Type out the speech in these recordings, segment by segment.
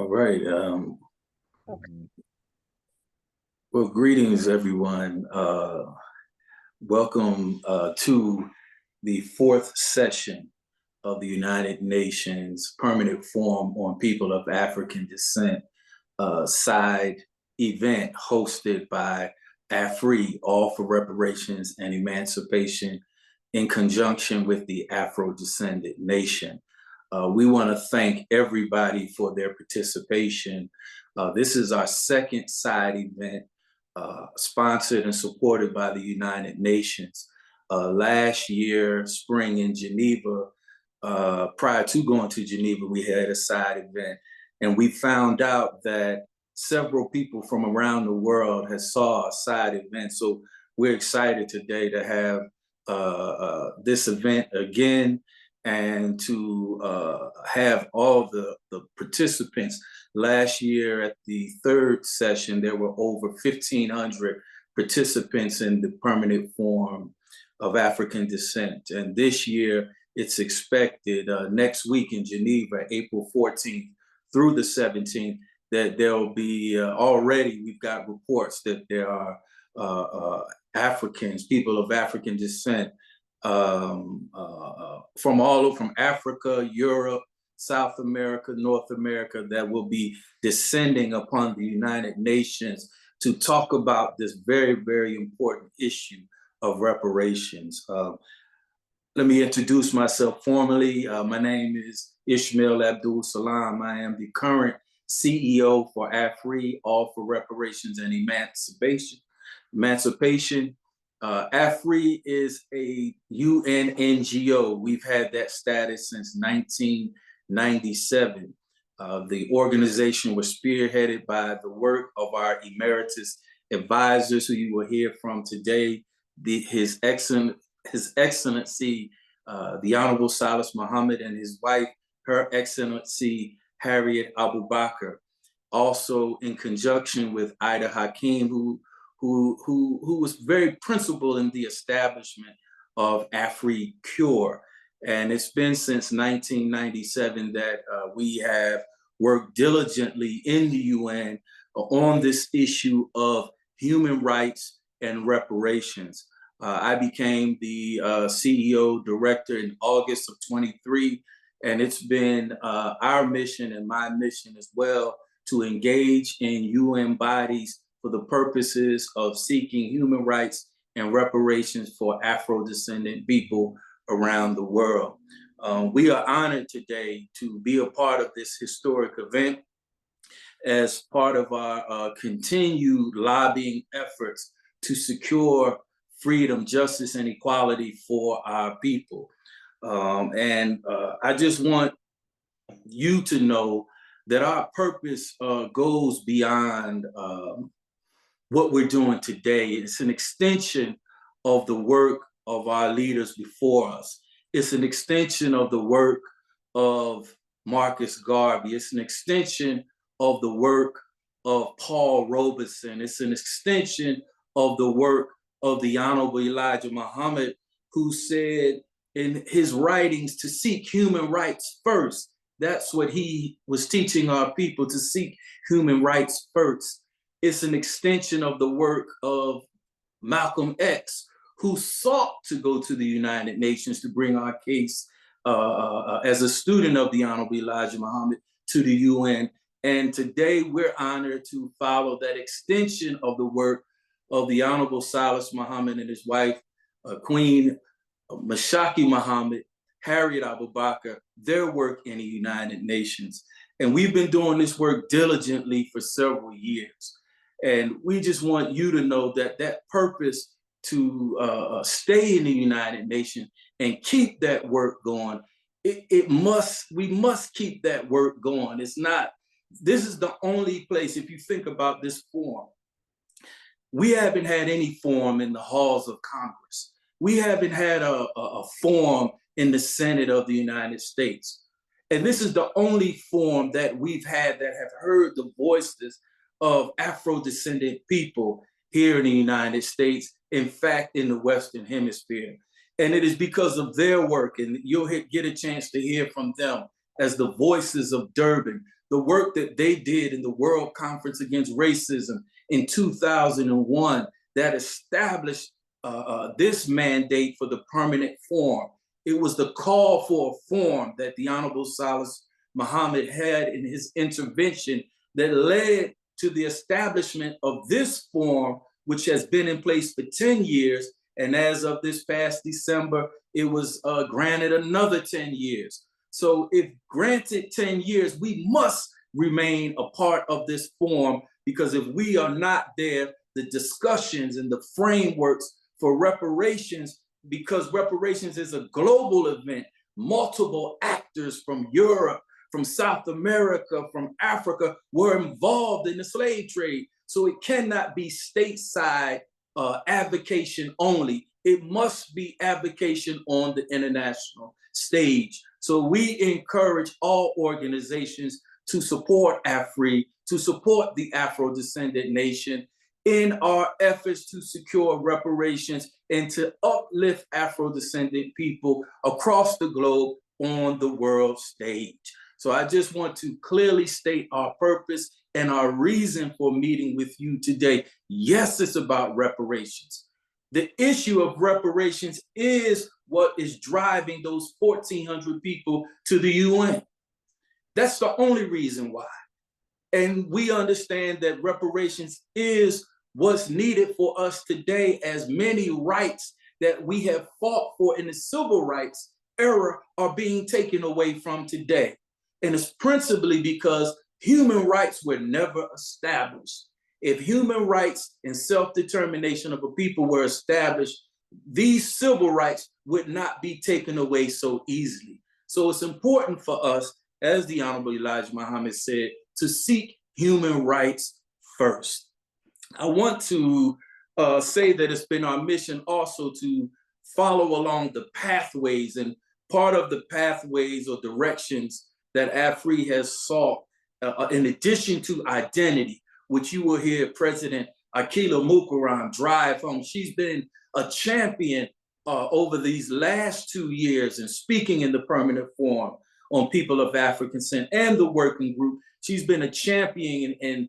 All right. Well, greetings, everyone. Welcome to the fourth session of the United Nations Permanent Forum on People of African Descent side event hosted by AFRI, All for Reparations and Emancipation, in conjunction with the Afrodescendant Nation. We want to thank everybody for their participation. This is our second side event, sponsored and supported by the United Nations. Last year, spring in Geneva, prior to going to Geneva, we had a side event, and we found out that several people from around the world had saw a side event. So we're excited today to have this event again, and to have all the participants. Last year at the third session, there were over 1,500 participants in the Permanent Forum of African Descent. And this year, it's expected next week in Geneva, April 14th through the 17th, that there'll be already, we've got reports that there are Africans, people of African descent, from all over, from Africa, Europe, South America, North America, that will be descending upon the United Nations to talk about this very, very important issue of reparations. Let me introduce myself formally. My name is Ishmael Abdul Salam. I am the current CEO for AFRI, All for Reparations and Emancipation. AFRI is a UN NGO. We've had that status since 1997. The organization was spearheaded by the work of our emeritus advisors, who you will hear from today, His Excellency, the Honorable Salis Muhammad, and his wife, Her Excellency Harriet Abubakar. Also in conjunction with Ida Hakim, who was very principal in the establishment of AFRI Cure. And it's been since 1997 that we have worked diligently in the UN on this issue of human rights and reparations. I became the CEO director in August of 23, and it's been our mission and my mission as well to engage in UN bodies for the purposes of seeking human rights and reparations for Afro-descendant people around the world. We are honored today to be a part of this historic event as part of our continued lobbying efforts to secure freedom, justice, and equality for our people. I just want you to know that our purpose goes beyond what we're doing today. It's an extension of the work of our leaders before us. It's an extension of the work of Marcus Garvey. It's an extension of the work of Paul Robeson. It's an extension of the work of the Honorable Elijah Muhammad, who said in his writings to seek human rights first. That's what he was teaching our people, to seek human rights first. It's an extension of the work of Malcolm X, who sought to go to the United Nations to bring our case as a student of the Honorable Elijah Muhammad to the UN. And today we're honored to follow that extension of the work of the Honorable Salis Muhammad and his wife, Queen Mashaki Muhammad, Harriet Abubakar, their work in the United Nations. And we've been doing this work diligently for several years. And we just want you to know that that purpose to stay in the United Nations and keep that work going, we must keep that work going. It's not, this is the only place, if you think about this forum, we haven't had any forum in the halls of Congress. We haven't had a forum in the Senate of the United States. And this is the only forum that we've had that have heard the voices of Afro-descendant people here in the United States, in fact, in the Western Hemisphere. And it is because of their work, and you'll get a chance to hear from them as the voices of Durban, the work that they did in the World Conference Against Racism in 2001 that established this mandate for the permanent form. It was the call for a form that the Honorable Salas Muhammad had in his intervention that led to the establishment of this form, which has been in place for 10 years. And as of this past December, it was granted another 10 years. So if granted 10 years, we must remain a part of this form, because if we are not there, the discussions and the frameworks for reparations, because reparations is a global event, multiple actors from Europe, from South America, from Africa were involved in the slave trade. So it cannot be stateside advocation only. It must be advocation on the international stage. So we encourage all organizations to support AFRI, to support the Afro-descendant nation in our efforts to secure reparations and to uplift Afro-descendant people across the globe on the world stage. So I just want to clearly state our purpose and our reason for meeting with you today. Yes, it's about reparations. The issue of reparations is what is driving those 1,400 people to the UN. That's the only reason why. And we understand that reparations is what's needed for us today, as many rights that we have fought for in the civil rights era are being taken away from today. And it's principally because human rights were never established. If human rights and self-determination of a people were established, these civil rights would not be taken away so easily. So it's important for us, as the Honorable Elijah Muhammad said, to seek human rights first. I want to say that it's been our mission also to follow along the pathways, and part of the pathways or directions that AFRI has sought, in addition to identity, which you will hear President Akila Mukaram drive home. She's been a champion over these last 2 years and speaking in the permanent forum on people of African descent and the working group. She's been a champion in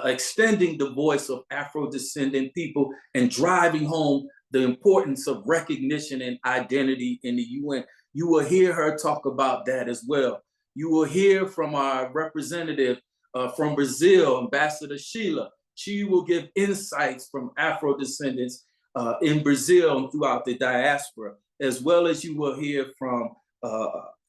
extending the voice of Afro-descendant people and driving home the importance of recognition and identity in the UN. You will hear her talk about that as well. You will hear from our representative from Brazil, Ambassador Sheila. She will give insights from Afro-descendants in Brazil and throughout the diaspora, as well as you will hear from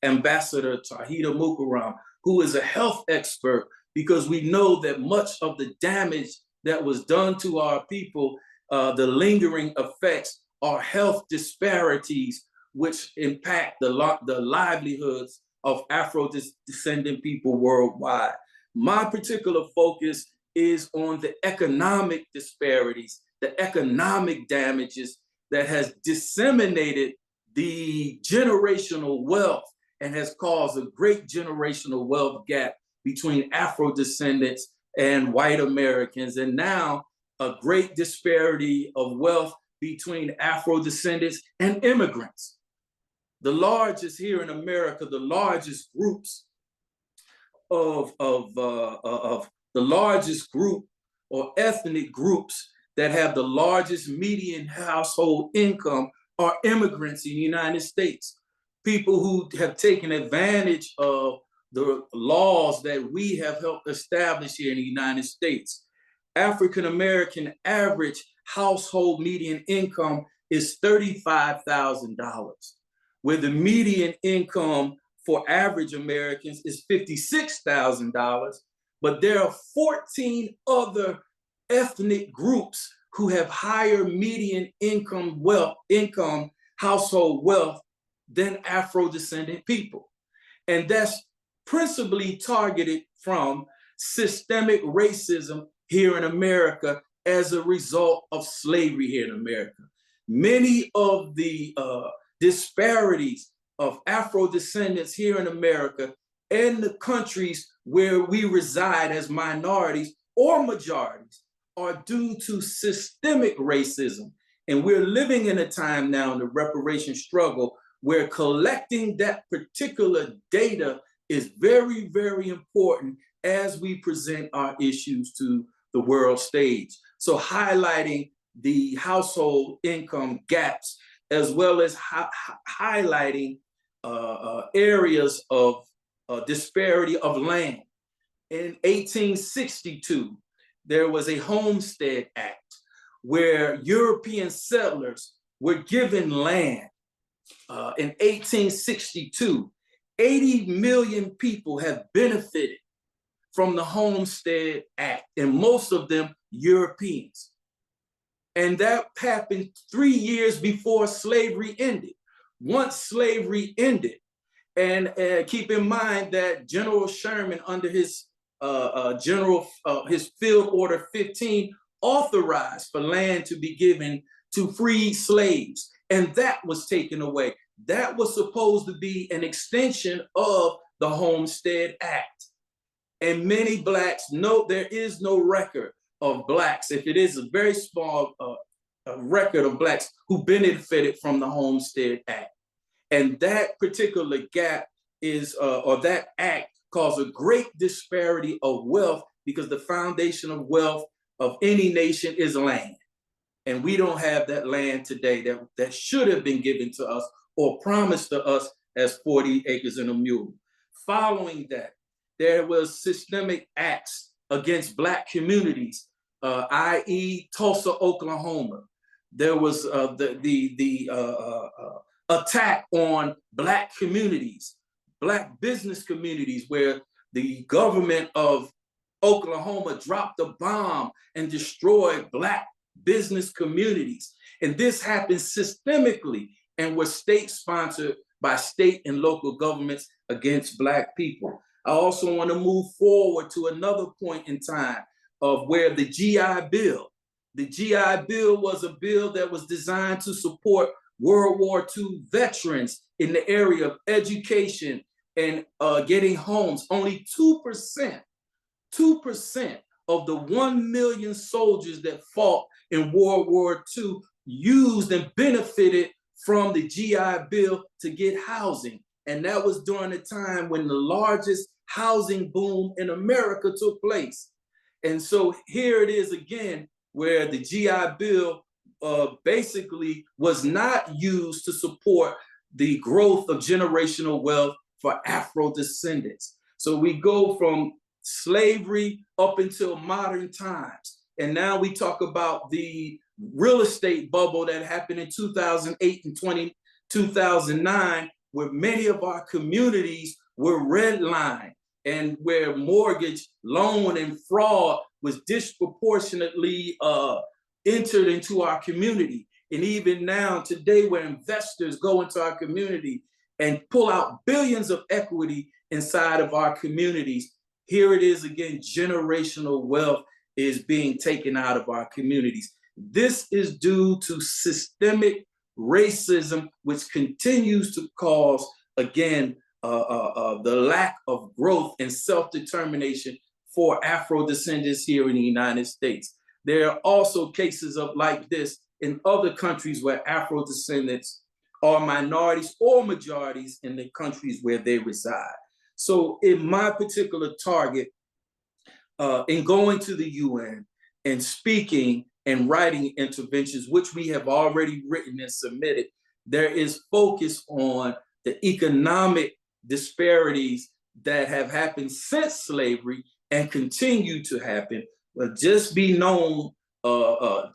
Ambassador Tahita Mukaram, who is a health expert, because we know that much of the damage that was done to our people, the lingering effects are health disparities, which impact the livelihoods of Afro-descendant people worldwide. My particular focus is on the economic disparities, the economic damages that has disseminated the generational wealth and has caused a great generational wealth gap between Afro-descendants and white Americans, and now a great disparity of wealth between Afro-descendants and immigrants. The largest here in America, the largest groups of the largest group or ethnic groups that have the largest median household income are immigrants in the United States. People who have taken advantage of the laws that we have helped establish here in the United States. African-American average household median income is $35,000, where the median income for average Americans is $56,000, but there are 14 other ethnic groups who have higher median household wealth than Afro-descendant people. And that's principally targeted from systemic racism here in America as a result of slavery here in America. Many of the disparities of Afro-descendants here in America and the countries where we reside as minorities or majorities are due to systemic racism. And we're living in a time now in the reparation struggle where collecting that particular data is very, very important as we present our issues to the world stage. So highlighting the household income gaps, as well as highlighting areas of disparity of land. In 1862, there was a Homestead Act where European settlers were given land. In 1862, 80 million people have benefited from the Homestead Act, and most of them Europeans. And that happened 3 years before slavery ended. Once slavery ended, and keep in mind that General Sherman, under his his Field Order 15, authorized for land to be given to freed slaves, and that was taken away. That was supposed to be an extension of the Homestead Act. And many Blacks know there is no record of Blacks, if it is a very small record of Blacks who benefited from the Homestead Act. And that particular gap is, or that act caused a great disparity of wealth, because the foundation of wealth of any nation is land. And we don't have that land today that should have been given to us or promised to us as 40 acres and a mule. Following that, there was systemic acts against Black communities, i.e. Tulsa, Oklahoma. There was the attack on Black communities, Black business communities, where the government of Oklahoma dropped a bomb and destroyed Black business communities. And this happened systemically and was state-sponsored by state and local governments against Black people. I also want to move forward to another point in time of where the GI Bill. The GI Bill was a bill that was designed to support World War II veterans in the area of education and getting homes. Only 2% of the 1 million soldiers that fought in World War II used and benefited from the GI Bill to get housing. And that was during the time when the largest housing boom in America took place. And so here it is again, where the GI Bill basically was not used to support the growth of generational wealth for Afro-descendants. So we go from slavery up until modern times. And now we talk about the real estate bubble that happened in 2008 and 2009, where many of our communities were redlined and where mortgage, loan, and fraud was disproportionately entered into our community. And even now, today, where investors go into our community and pull out billions of equity inside of our communities, here it is again, generational wealth is being taken out of our communities. This is due to systemic racism, which continues to cause, again, the lack of growth and self-determination for Afro-descendants here in the United States. There are also cases of like this in other countries where Afro-descendants are minorities or majorities in the countries where they reside. So in my particular target, in going to the UN and speaking and writing interventions, which we have already written and submitted, there is focus on the economic disparities that have happened since slavery and continue to happen. But just be known,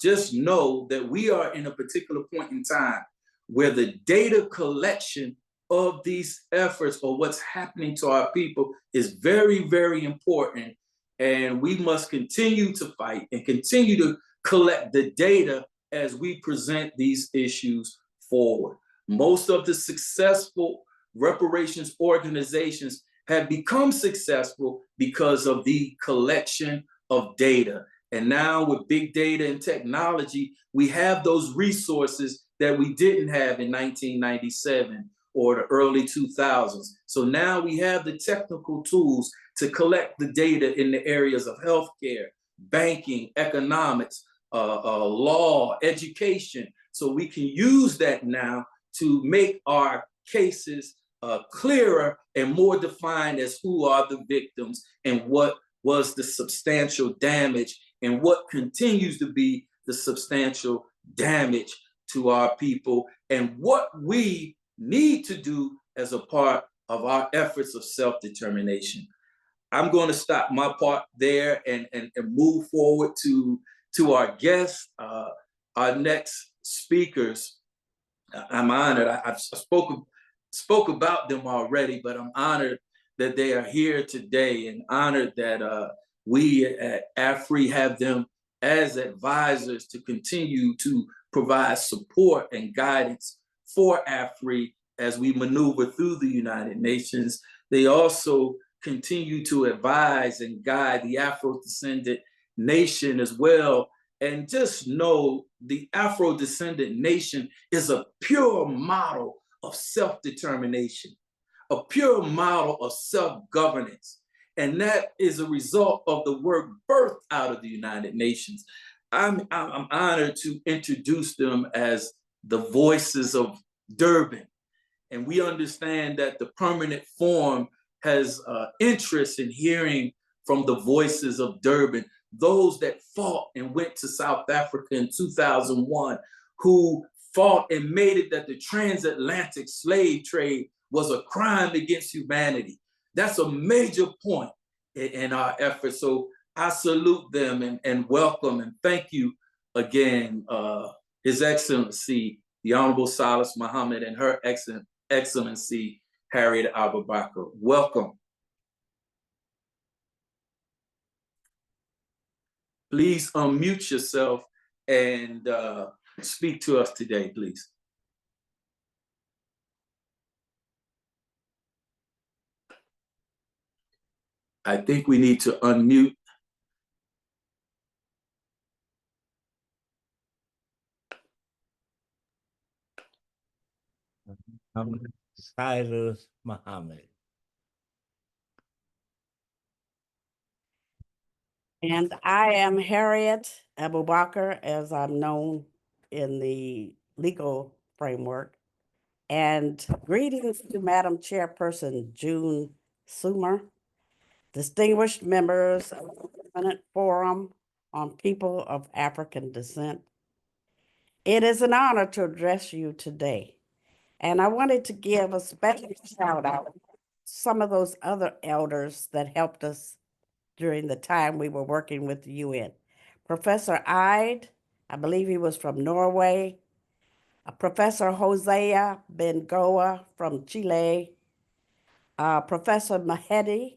just know that we are in a particular point in time where the data collection of these efforts or what's happening to our people is very, very important. And we must continue to fight and continue to collect the data as we present these issues forward. Most of the successful reparations organizations have become successful because of the collection of data. And now with big data and technology, we have those resources that we didn't have in 1997 or the early 2000s. So now we have the technical tools to collect the data in the areas of healthcare, banking, economics, law, education. So we can use that now to make our cases clearer and more defined as who are the victims and what was the substantial damage and what continues to be the substantial damage to our people and what we need to do as a part of our efforts of self-determination. I'm going to stop my part there and move forward to our guests, our next speakers. I'm honored. I've spoke about them already, but I'm honored that they are here today and honored that we at AFRI have them as advisors to continue to provide support and guidance for AFRI as we maneuver through the United Nations. They also continue to advise and guide the Afro-descendant nation as well. And just know the Afro-descendant nation is a pure model of self-determination, a pure model of self-governance. And that is a result of the work birthed out of the United Nations. I'm honored to introduce them as the voices of Durban. And we understand that the permanent forum has interest in hearing from the voices of Durban, those that fought and went to South Africa in 2001, who fought and made it that the transatlantic slave trade was a crime against humanity. That's a major point in our efforts. So I salute them and welcome and thank you again, His Excellency, the Honorable Salis Muhammad and Her Excellency, Harriet Abubakar. Welcome. Please unmute yourself and speak to us today, please. I think we need to unmute. Cyrus Muhammad. And I am Harriet Abubakar, as I'm known in the legal framework. And greetings to Madam Chairperson June Sumer, distinguished members of the Permanent Forum on People of African Descent. It is an honor to address you today. And I wanted to give a special shout out to some of those other elders that helped us during the time we were working with the UN. Professor Ide, I believe he was from Norway, Professor Hosea Bengoa from Chile, Professor Mahedi,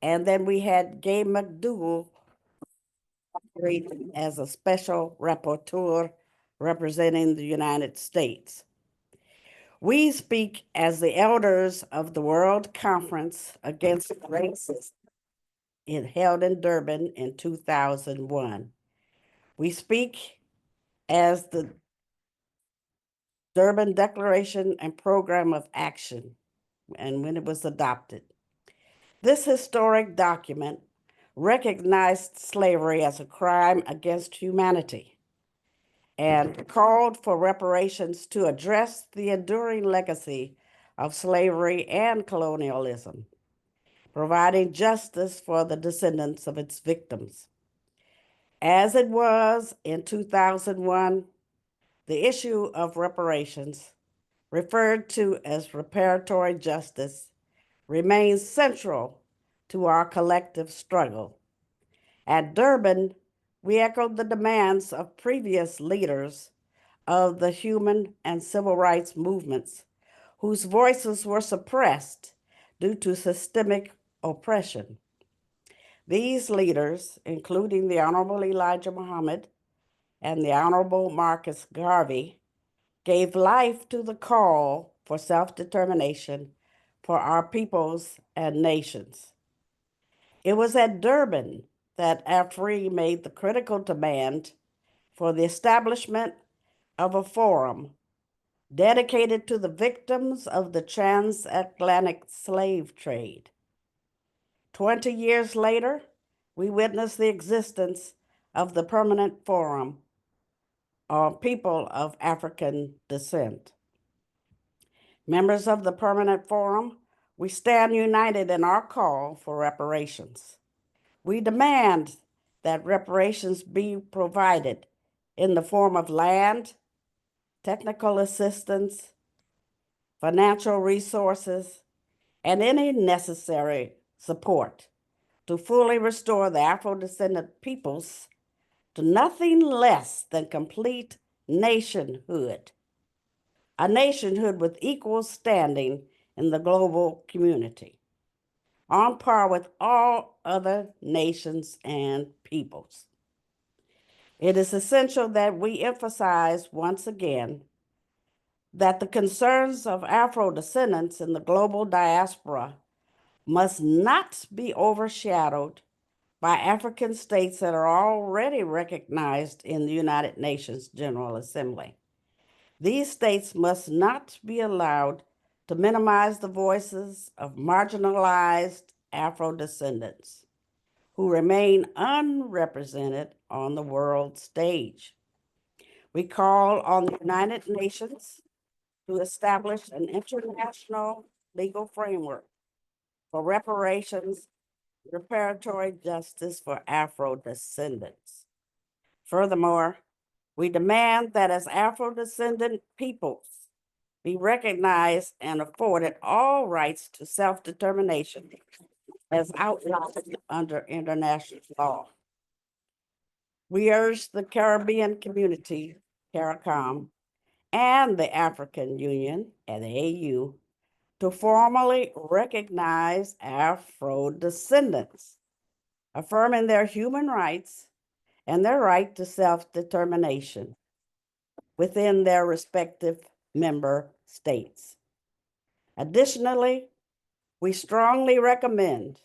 and then we had Gay McDougall as a special rapporteur representing the United States. We speak as the elders of the World Conference Against Racism held in Durban in 2001. We speak as the Durban Declaration and Program of Action, and when it was adopted. This historic document recognized slavery as a crime against humanity and called for reparations to address the enduring legacy of slavery and colonialism, providing justice for the descendants of its victims. As it was in 2001, the issue of reparations, referred to as reparatory justice, remains central to our collective struggle. At Durban, we echoed the demands of previous leaders of the human and civil rights movements whose voices were suppressed due to systemic oppression. These leaders, including the Honorable Elijah Muhammad and the Honorable Marcus Garvey, gave life to the call for self-determination for our peoples and nations. It was at Durban that AFRI made the critical demand for the establishment of a forum dedicated to the victims of the transatlantic slave trade. 20 years later, we witnessed the existence of the Permanent Forum on People of African Descent. Members of the Permanent Forum, we stand united in our call for reparations. We demand that reparations be provided in the form of land, technical assistance, financial resources, and any necessary support to fully restore the Afro-descendant peoples to nothing less than complete nationhood, a nationhood with equal standing in the global community, on par with all other nations and peoples. It is essential that we emphasize once again that the concerns of Afro-descendants in the global diaspora must not be overshadowed by African states that are already recognized in the United Nations General Assembly. These states must not be allowed to minimize the voices of marginalized Afro-descendants who remain unrepresented on the world stage. We call on the United Nations to establish an international legal framework for reparations, reparatory justice for Afro-descendants. Furthermore, we demand that as Afro-descendant peoples be recognized and afforded all rights to self-determination as outlined under international law. We urge the Caribbean community, CARICOM, and the African Union and the AU to formally recognize Afro-descendants, affirming their human rights and their right to self-determination within their respective member states. Additionally, we strongly recommend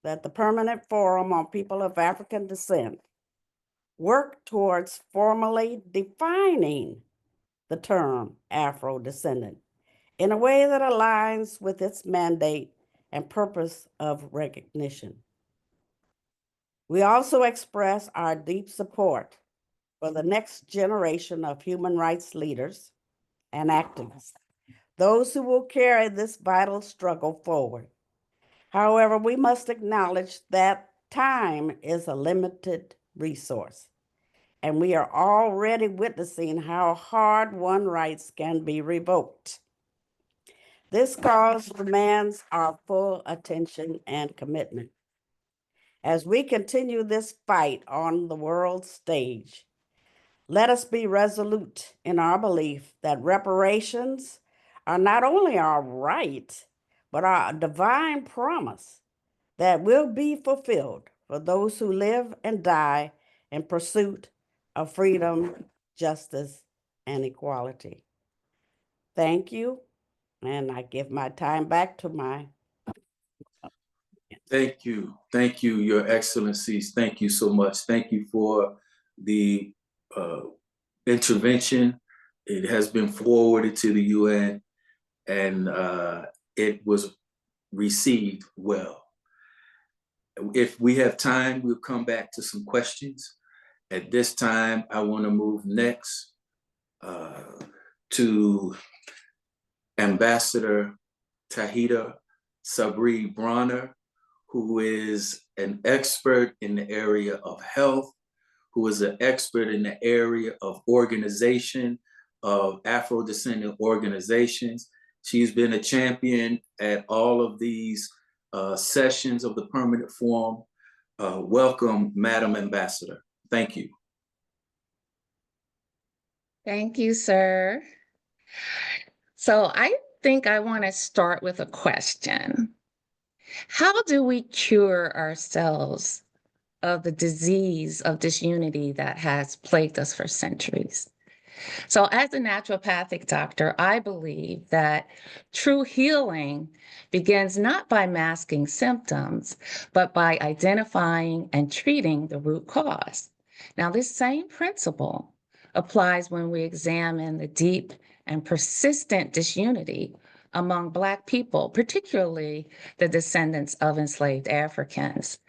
that the Permanent Forum on People of African Descent work towards formally defining the term Afro-descendant in a way that aligns with its mandate and purpose of recognition. We also express our deep support for the next generation of human rights leaders and activists, those who will carry this vital struggle forward. However, we must acknowledge that time is a limited resource, and we are already witnessing how hard-won rights can be revoked. This cause demands our full attention and commitment. As we continue this fight on the world stage, let us be resolute in our belief that reparations are not only our right, but our divine promise that will be fulfilled for those who live and die in pursuit of freedom, justice, and equality. Thank you, and I give my time back to my. Thank you, Your Excellencies. Thank you so much. Thank you for the intervention. It has been forwarded to the UN, and it was received well. If we have time, we'll come back to some questions. At this time, I want to move next to Ambassador Tahita Sabri Bronner, who is an expert in the area of health, who is an expert in the area of organization, of Afro-descendant organizations. She's been a champion at all of these sessions of the Permanent Forum. Welcome, Madam Ambassador. Thank you. Thank you, sir. So I think I want to start with a question. How do we cure ourselves of the disease of disunity that has plagued us for centuries? So as a naturopathic doctor, I believe that true healing begins not by masking symptoms, but by identifying and treating the root cause. Now, this same principle applies when we examine the deep and persistent disunity among Black people, particularly the descendants of enslaved Africans.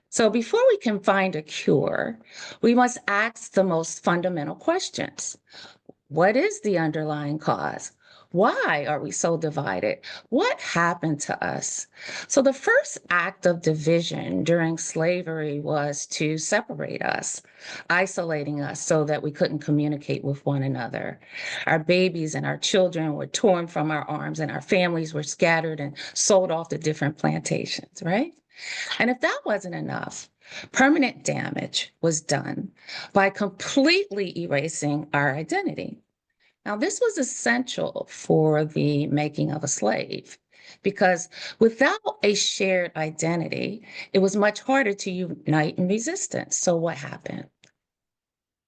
So before we can find a cure, we must ask the most fundamental questions. What is the underlying cause? Why are we so divided? What happened to us? So the first act of division during slavery was to separate us, isolating us so that we couldn't communicate with one another. Our babies and our children were torn from our arms, and our families were scattered and sold off to different plantations, right? And if that wasn't enough, permanent damage was done by completely erasing our identity. Now, this was essential for the making of a slave because without a shared identity, it was much harder to unite in resistance. So, what happened?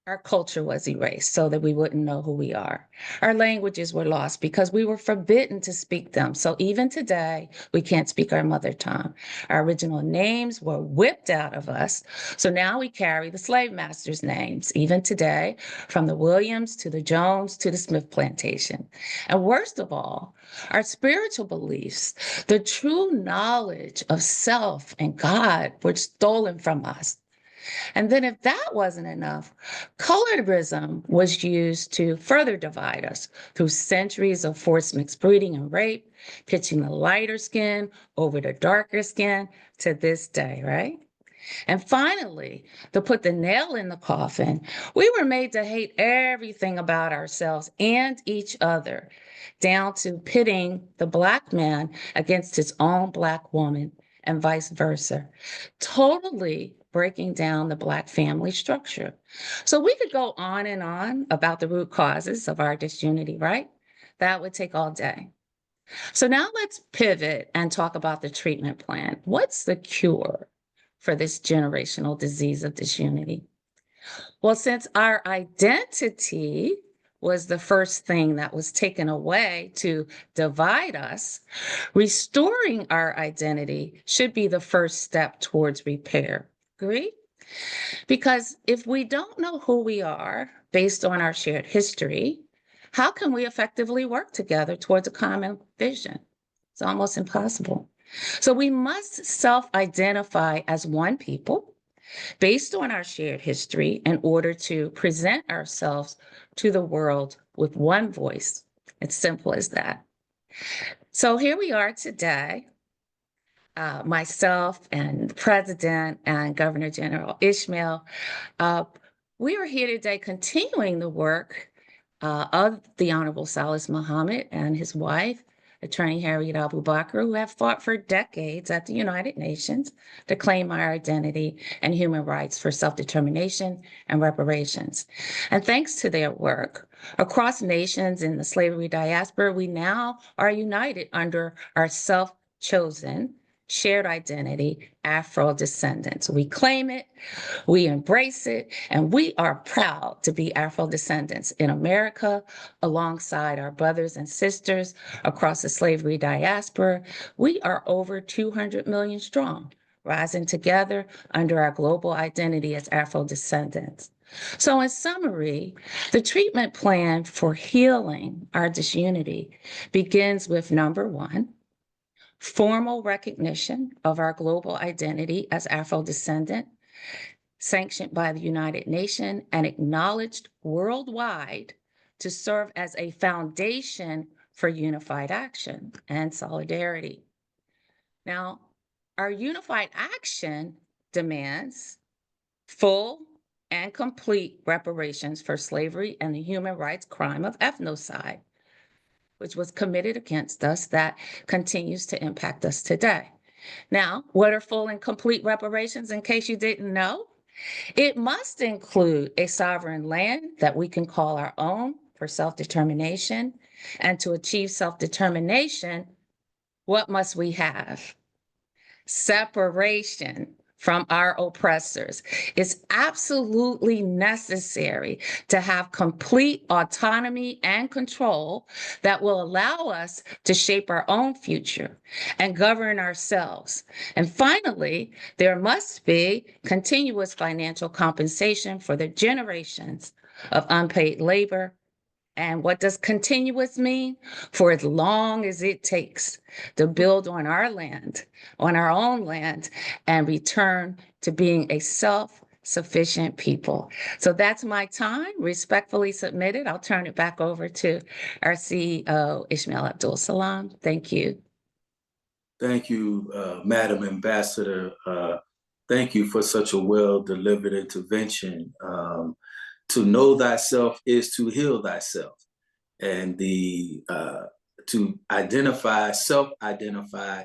Our culture was erased so that we wouldn't know who we are. Our languages were lost because we were forbidden to speak them. So even today, we can't speak our mother tongue. Our original names were whipped out of us. So now we carry the slave masters' names, even today, from the Williams to the Jones to the Smith plantation. And worst of all, our spiritual beliefs, the true knowledge of self and God, were stolen from us. And then, if that wasn't enough, colorism was used to further divide us through centuries of forced mixed breeding and rape, pitching the lighter skin over the darker skin to this day, right? And finally, to put the nail in the coffin, we were made to hate everything about ourselves and each other, down to pitting the Black man against his own Black woman and vice versa, totally breaking down the Black family structure. So we could go on and on about the root causes of our disunity, right? That would take all day. So now let's pivot and talk about the treatment plan. What's the cure for this generational disease of disunity? Well, since our identity was the first thing that was taken away to divide us, restoring our identity should be the first step towards repair. Agree? Because if we don't know who we are based on our shared history, how can we effectively work together towards a common vision? It's almost impossible. So we must self-identify as one people based on our shared history in order to present ourselves to the world with one voice. It's simple as that. So here we are today, myself and the President and Governor General Ishmael. We are here today continuing the work of the Honorable Salis Muhammad and his wife, Attorney Harriet Abu Bakr, who have fought for decades at the United Nations to claim our identity and human rights for self-determination and reparations. And thanks to their work, across nations in the slavery diaspora, we now are united under our self-chosen shared identity, Afrodescendants. We claim it, we embrace it, and we are proud to be Afrodescendants in America alongside our brothers and sisters across the slavery diaspora. We are over 200 million strong, rising together under our global identity as Afrodescendants. So in summary, the treatment plan for healing our disunity begins with number one, formal recognition of our global identity as Afro-descendant, sanctioned by the United Nations and acknowledged worldwide to serve as a foundation for unified action and solidarity. Now, our unified action demands full and complete reparations for slavery and the human rights crime of ethnocide, which was committed against us, that continues to impact us today. Now, what are full and complete reparations, in case you didn't know? It must include a sovereign land that we can call our own for self-determination. And to achieve self-determination, what must we have? Separation from our oppressors. It's absolutely necessary to have complete autonomy and control that will allow us to shape our own future and govern ourselves. And finally, there must be continuous financial compensation for the generations of unpaid labor. And what does continuous mean? For as long as it takes to build on our land, on our own land, and return to being a self self-sufficient people. So that's my time, respectfully submitted. I'll turn it back over to our CEO, Ishmael Abdul Salam. Thank you. Thank you, Madam Ambassador. Thank you for such a well-delivered intervention. To know thyself is to heal thyself. And to identify, self-identify,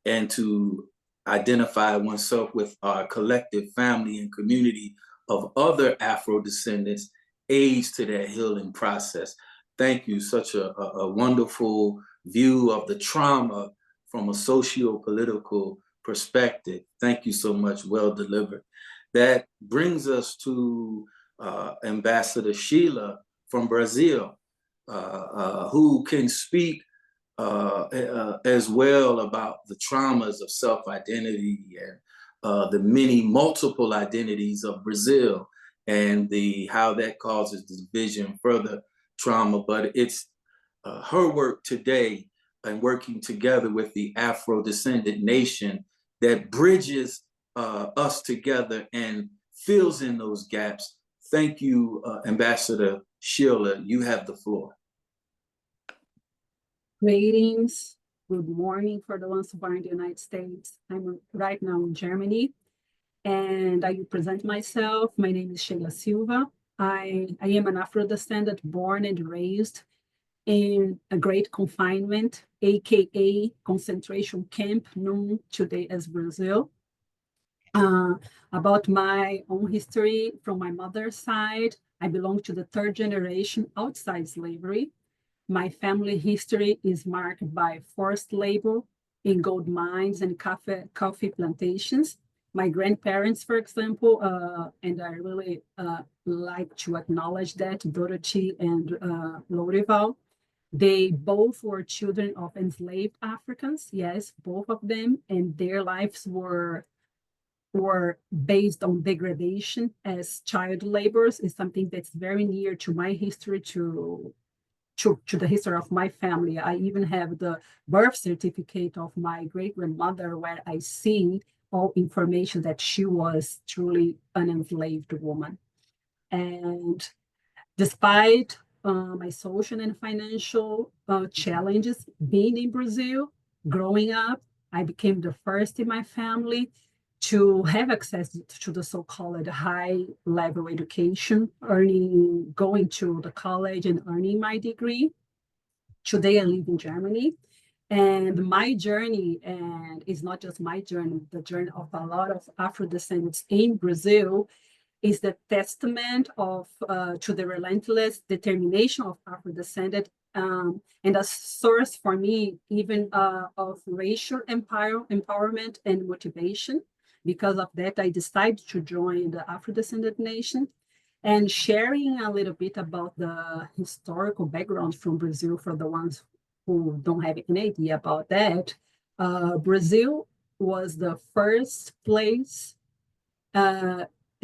and to identify oneself with our collective family and community of other Afro-descendants aids to that healing process. Thank you. Such a wonderful view of the trauma from a socio-political perspective. Thank you so much. Well delivered. That brings us to Ambassador Sheila from Brazil, who can speak as well about the traumas of self-identity and the many multiple identities of Brazil and how that causes division, further trauma. But it's her work today and working together with the Afro-descendant nation that bridges us together and fills in those gaps. Thank you, Ambassador Sheila. You have the floor. Greetings, good morning for the ones who are in the United States. I'm right now in Germany, and I present myself. My name is Sheila Silva. I am an Afro-descendant born and raised in a great confinement, aka concentration camp, known today as Brazil. About my own history from my mother's side, I belong to the third generation outside slavery. My family history is marked by forced labor in gold mines and coffee plantations. My grandparents, for example, and I really like to acknowledge that, Dorothy and Lorival, they both were children of enslaved Africans, yes, both of them, and their lives were based on degradation as child laborers. Is something that's very near to my history, to the history of my family. I even have the birth certificate of my great-grandmother where I see all information that she was truly an enslaved woman. And despite my social and financial challenges being in Brazil, growing up, I became the first in my family to have access to the so-called high-level education, going to the college and earning my degree. Today I live in Germany, and my journey, and it's not just my journey, the journey of a lot of Afro-descendants in Brazil, is the testament to the relentless determination of Afro-descendants, and a source for me even of racial empowerment and motivation. Because of that, I decided to join the Afro-descendant nation, and sharing a little bit about the historical background from Brazil for the ones who don't have any idea about that. Brazil was the first place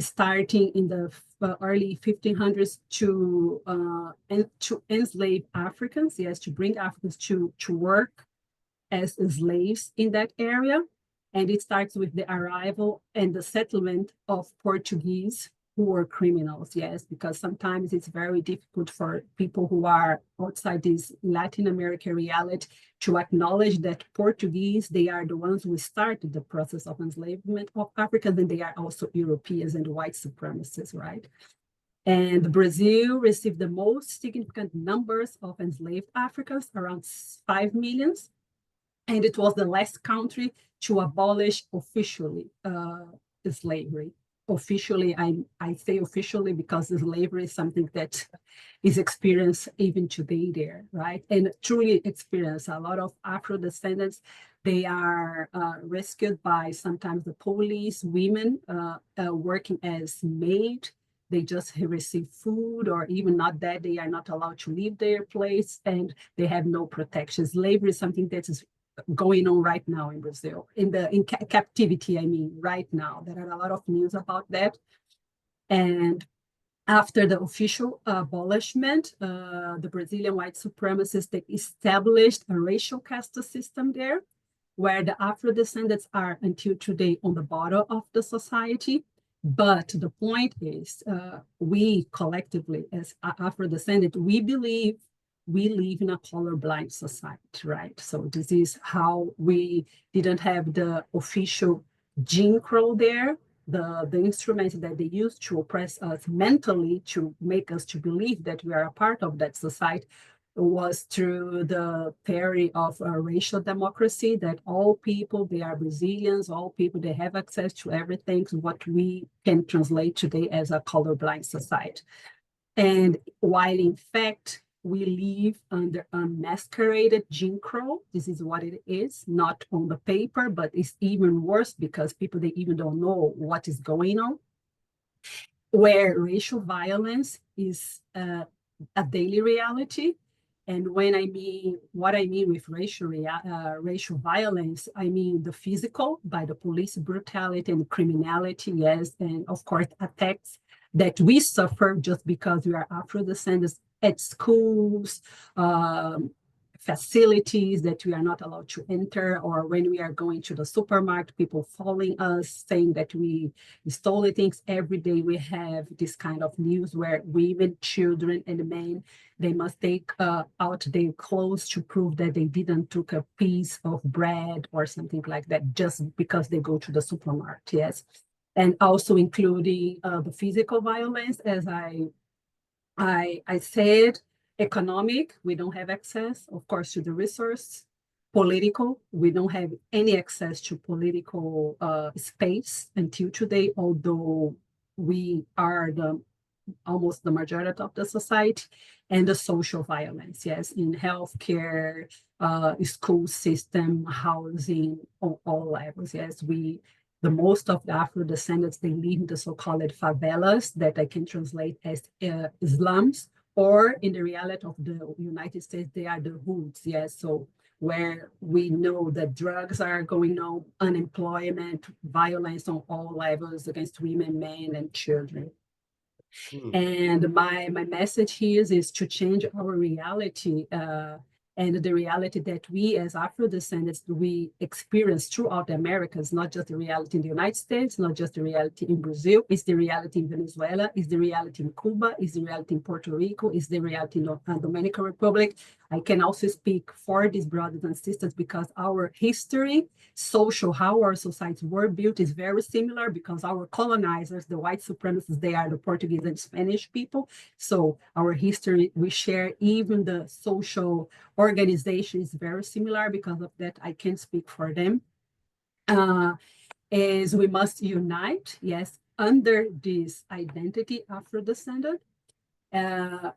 starting in the early 1500s to enslave Africans, yes, to bring Africans to work as slaves in that area. And it starts with the arrival and the settlement of Portuguese who were criminals, yes, because sometimes it's very difficult for people who are outside this Latin American reality to acknowledge that Portuguese, they are the ones who started the process of enslavement of Africans, and they are also Europeans and white supremacists, right? And Brazil received the most significant numbers of enslaved Africans, around 5 million. And it was the last country to abolish officially slavery. Officially, I say officially because slavery is something that is experienced even today there, right? And truly experienced. A lot of Afro-descendants, they are rescued by sometimes the police, women working as maid. They just receive food, or even not that, they are not allowed to leave their place, and they have no protection. Slavery is something that is going on right now in Brazil, in captivity, I mean, right now. There are a lot of news about that. And after the official abolishment, the Brazilian white supremacists, they established a racial caste system there, where the Afro-descendants are until today on the bottom of the society. But the point is, we collectively, as Afro-descendant, we believe we live in a colorblind society, right? So this is how we didn't have the official Jim Crow there, the instruments that they used to oppress us mentally, to make us to believe that we are a part of that society, was through the theory of racial democracy, that all people, they are Brazilians, all people, they have access to everything, what we can translate today as a colorblind society. And while in fact, we live under unmasqueraded Jim Crow, this is what it is, not on the paper, but it's even worse because people, they even don't know what is going on, where racial violence is a daily reality. And when I mean, what I mean with racial violence, I mean the physical, by the police brutality and criminality, yes, and of course attacks that we suffer just because we are Afro-descendants at schools, facilities that we are not allowed to enter, or when we are going to the supermarket, people following us, saying that we stole things. Every day we have this kind of news where women, children, and men, they must take out their clothes to prove that they didn't took a piece of bread or something like that, just because they go to the supermarket, yes. And also including the physical violence, as I said. Economic, we don't have access, of course, to the resource. Political, we don't have any access to political space until today, although we are almost the majority of the society. And the social violence, yes, in healthcare, school system, housing, on all levels, yes. The most of the Afro-descendants, they live in the so-called favelas, that I can translate as slums, or in the reality of the United States, they are the hoods, yes. So where we know that drugs are going on, unemployment, violence on all levels against women, men, and children. And my message here is to change our reality, and the reality that we as Afro-descendants, we experience throughout the Americas, not just the reality in the United States, not just the reality in Brazil, it's the reality in Venezuela, it's the reality in Cuba, it's the reality in Puerto Rico, it's the reality in the Dominican Republic. I can also speak for these brothers and sisters because our history, social, how our societies were built is very similar, because our colonizers, the white supremacists, they are the Portuguese and Spanish people. So our history, we share, even the social organization is very similar. Because of that, I can speak for them. Is we must unite, yes, under this identity Afro-descendant,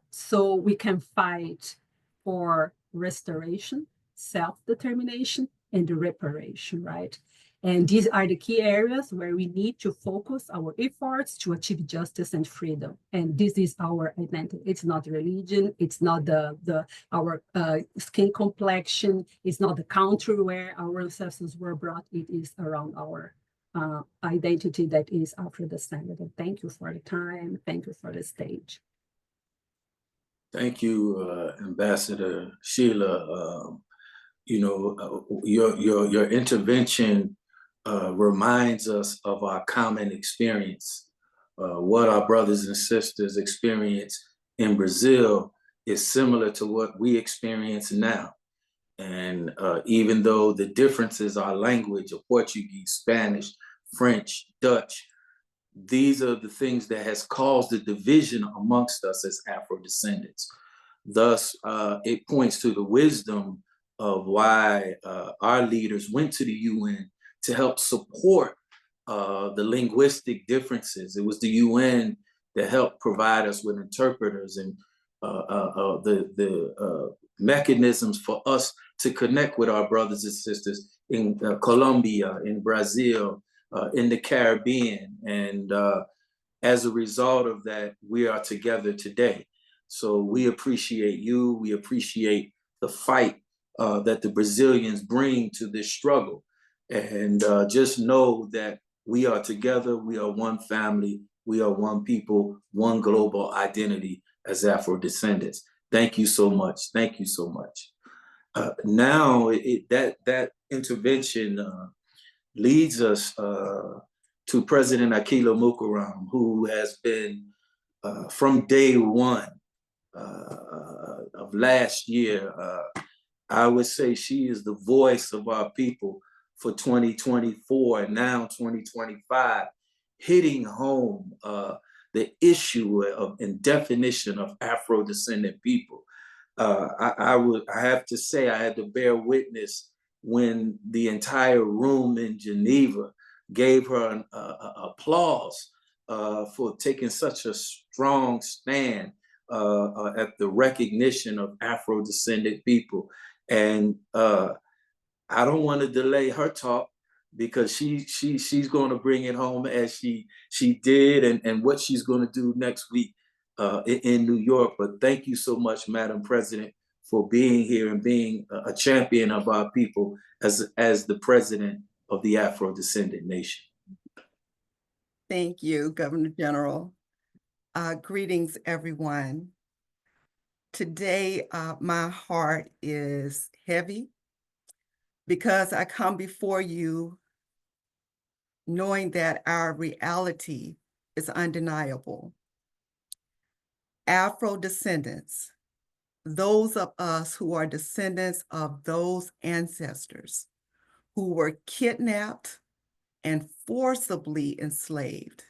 so we can fight for restoration, self-determination, and reparation, right? And these are the key areas where we need to focus our efforts to achieve justice and freedom. And this is our identity. It's not religion. It's not our skin complexion. It's not the country where our ancestors were brought. It is around our identity that is Afro-descendant. And thank you for the time. Thank you for the stage. Thank you, Ambassador Sheila. Your intervention reminds us of our common experience. What our brothers and sisters experience in Brazil is similar to what we experience now. And even though the differences are language, or Portuguese, Spanish, French, Dutch, these are the things that has caused the division amongst us as Afro-descendants. Thus, it points to the wisdom of why our leaders went to the UN to help support the linguistic differences. It was the UN that helped provide us with interpreters and the mechanisms for us to connect with our brothers and sisters in Colombia, in Brazil, in the Caribbean. And as a result of that, we are together today. So we appreciate you. We appreciate the fight that the Brazilians bring to this struggle. And just know that we are together. We are one family. We are one people, one global identity as Afro-descendants. Thank you so much. Thank you so much. Now, that intervention leads us to President Akila Mukaram, who has been from day one of last year. I would say she is the voice of our people for 2024 and now 2025, hitting home the issue of and definition of Afro-descendant people. I have to say I had to bear witness when the entire room in Geneva gave her an applause for taking such a strong stand at the recognition of Afro-descendant people. And I don't want to delay her talk because she's going to bring it home as she did and what she's going to do next week in New York. But thank you so much, Madam President, for being here and being a champion of our people as the president of the Afro-descendant nation. Thank you, Governor General. Greetings, everyone. Today, my heart is heavy because I come before you knowing that our reality is undeniable. Afro-descendants, those of us who are descendants of those ancestors who were kidnapped and forcibly enslaved,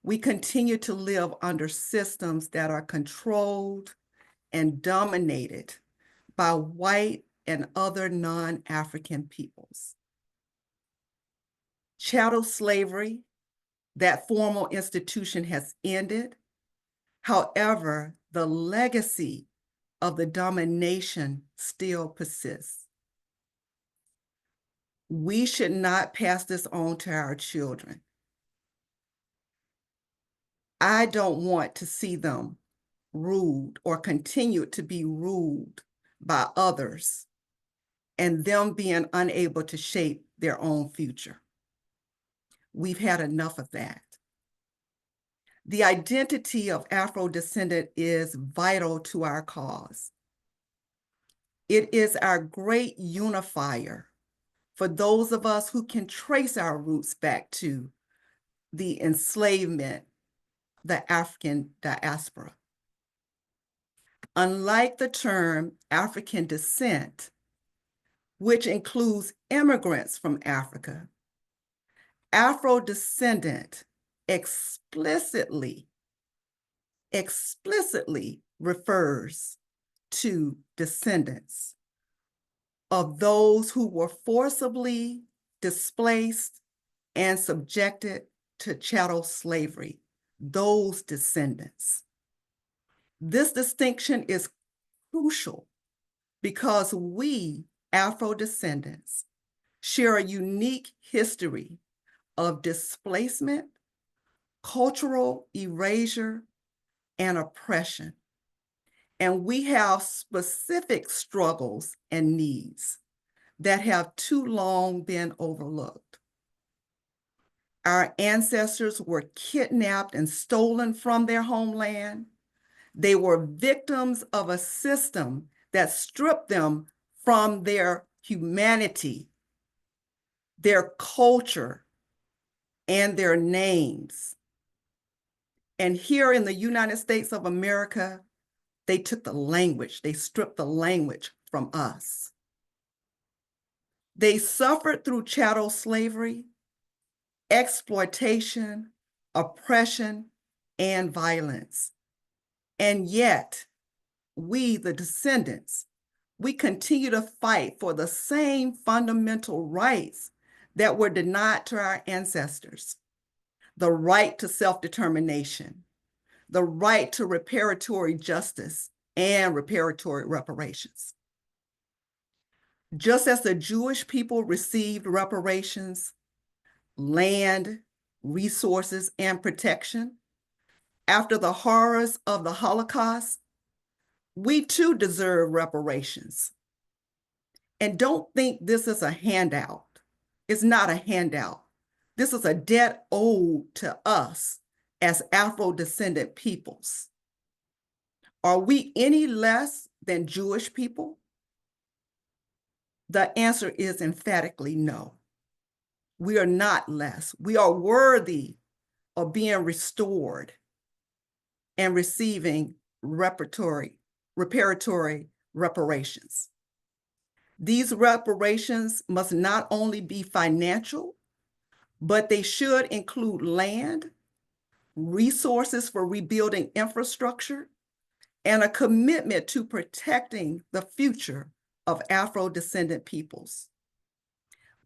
we continue to live under systems that are controlled and dominated by white and other non-African peoples. Chattel slavery, that formal institution has ended. However, the legacy of the domination still persists. We should not pass this on to our children. I don't want to see them ruled or continue to be ruled by others and them being unable to shape their own future. We've had enough of that. The identity of Afro-descendant is vital to our cause. It is our great unifier for those of us who can trace our roots back to the enslavement, the African diaspora. Unlike the term African descent, which includes immigrants from Africa, Afro-descendant explicitly refers to descendants of those who were forcibly displaced and subjected to chattel slavery, those descendants. This distinction is crucial because we, Afro-descendants, share a unique history of displacement, cultural erasure, and oppression. And we have specific struggles and needs that have too long been overlooked. Our ancestors were kidnapped and stolen from their homeland. They were victims of a system that stripped them from their humanity, their culture, and their names. And here in the United States of America, they took the language, they stripped the language from us. They suffered through chattel slavery, exploitation, oppression, and violence. And yet, we, the descendants, we continue to fight for the same fundamental rights that were denied to our ancestors. The right to self-determination, the right to reparatory justice and reparatory reparations. Just as the Jewish people received reparations, land, resources, and protection after the horrors of the Holocaust, we too deserve reparations. And don't think this is a handout. It's not a handout. This is a debt owed to us as Afro-descendant peoples. Are we any less than Jewish people? The answer is emphatically no. We are not less. We are worthy of being restored and receiving reparatory reparations. These reparations must not only be financial, but they should include land, resources for rebuilding infrastructure, and a commitment to protecting the future of Afro-descendant peoples.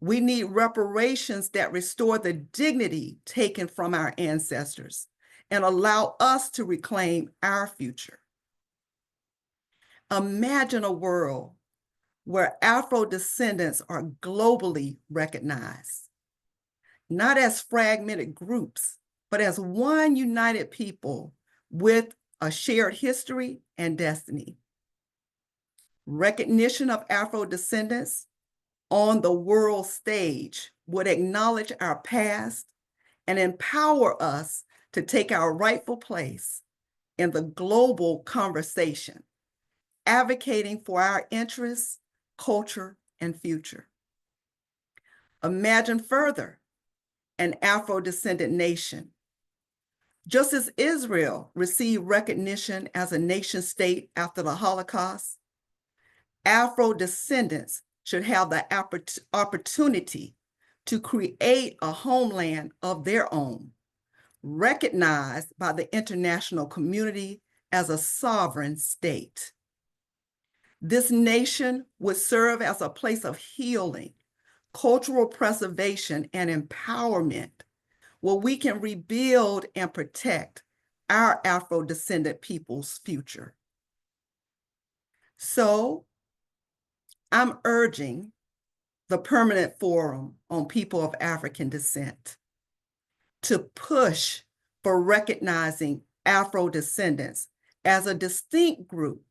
We need reparations that restore the dignity taken from our ancestors and allow us to reclaim our future. Imagine a world where Afro-descendants are globally recognized, not as fragmented groups, but as one united people with a shared history and destiny. Recognition of Afro-descendants on the world stage would acknowledge our past and empower us to take our rightful place in the global conversation, advocating for our interests, culture, and future. Imagine further an Afro-descendant nation. Just as Israel received recognition as a nation state after the Holocaust, Afro-descendants should have the opportunity to create a homeland of their own, recognized by the international community as a sovereign state. This nation would serve as a place of healing, cultural preservation, and empowerment, where we can rebuild and protect our Afro-descendant people's future. So I'm urging the Permanent Forum on People of African Descent to push for recognizing Afro-descendants as a distinct group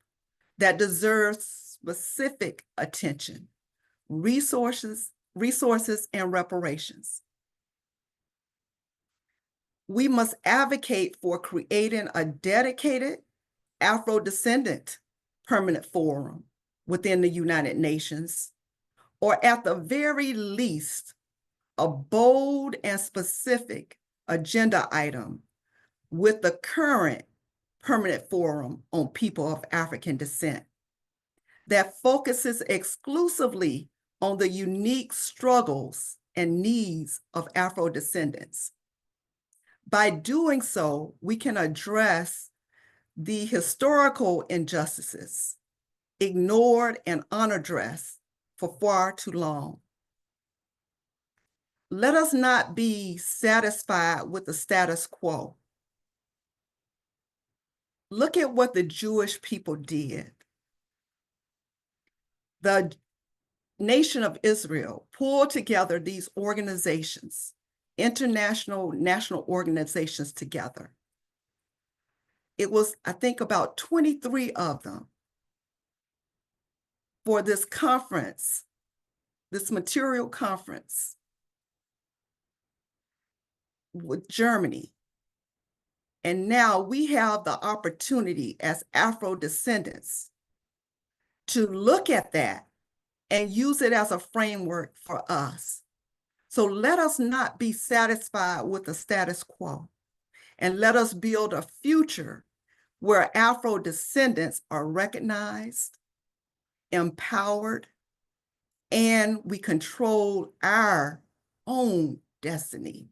that deserves specific attention, resources, and reparations. We must advocate for creating a dedicated Afro-descendant permanent forum within the United Nations, or at the very least, a bold and specific agenda item with the current Permanent Forum on People of African Descent that focuses exclusively on the unique struggles and needs of Afro-descendants. By doing so, we can address the historical injustices ignored and unaddressed for far too long. Let us not be satisfied with the status quo. Look at what the Jewish people did. The nation of Israel pulled together these organizations, international, national organizations together. It was, I think, about 23 of them for this conference, this material conference with Germany. And now we have the opportunity as Afro-descendants to look at that and use it as a framework for us. So let us not be satisfied with the status quo, and let us build a future where Afro-descendants are recognized, empowered, and we control our own destiny.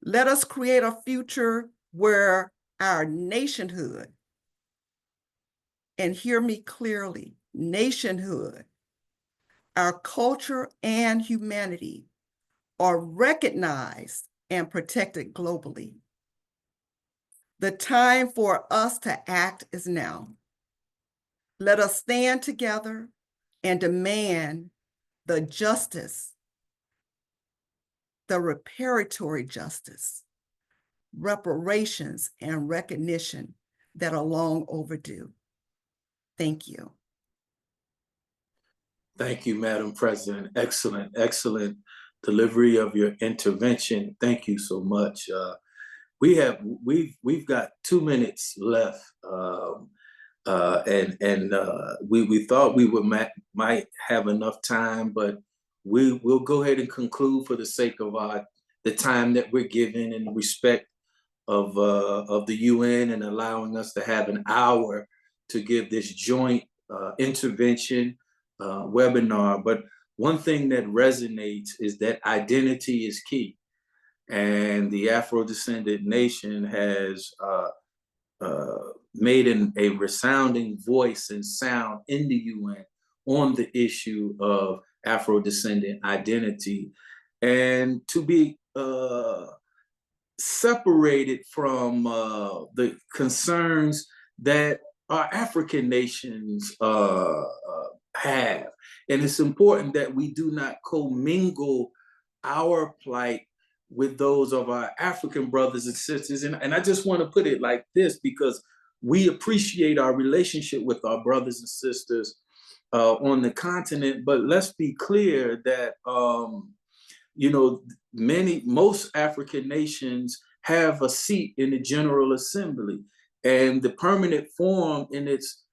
Let us create a future where our nationhood, and hear me clearly, nationhood, our culture and humanity are recognized and protected globally. The time for us to act is now. Let us stand together and demand the justice, the reparatory justice, reparations, and recognition that are long overdue. Thank you. Thank you, Madam President. Excellent, excellent delivery of your intervention. Thank you so much. We've got 2 minutes left, and we thought we might have enough time, but we will go ahead and conclude for the sake of the time that we're given and respect of the UN and allowing us to have an hour to give this joint intervention webinar. But one thing that resonates is that identity is key. And the Afro-descendant nation has made a resounding voice and sound in the UN on the issue of Afro-descendant identity. And to be separated from the concerns that our African nations have. And it's important that we do not commingle our plight with those of our African brothers and sisters. And I just want to put it like this, because we appreciate our relationship with our brothers and sisters on the continent, but let's be clear that you know, most African nations have a seat in the General Assembly, and the permanent form in its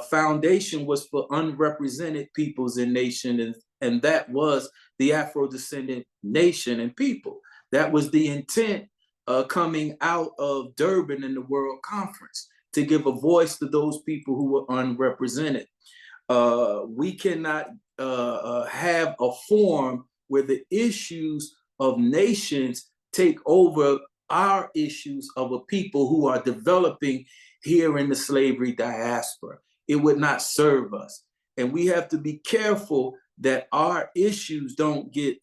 foundation was for unrepresented peoples and nations, and that was the Afro-descendant nation and people. That was the intent coming out of Durban in the World Conference, to give a voice to those people who were unrepresented. We cannot have a forum where the issues of nations take over our issues of a people who are developing here in the slavery diaspora. It would not serve us. And we have to be careful that our issues don't get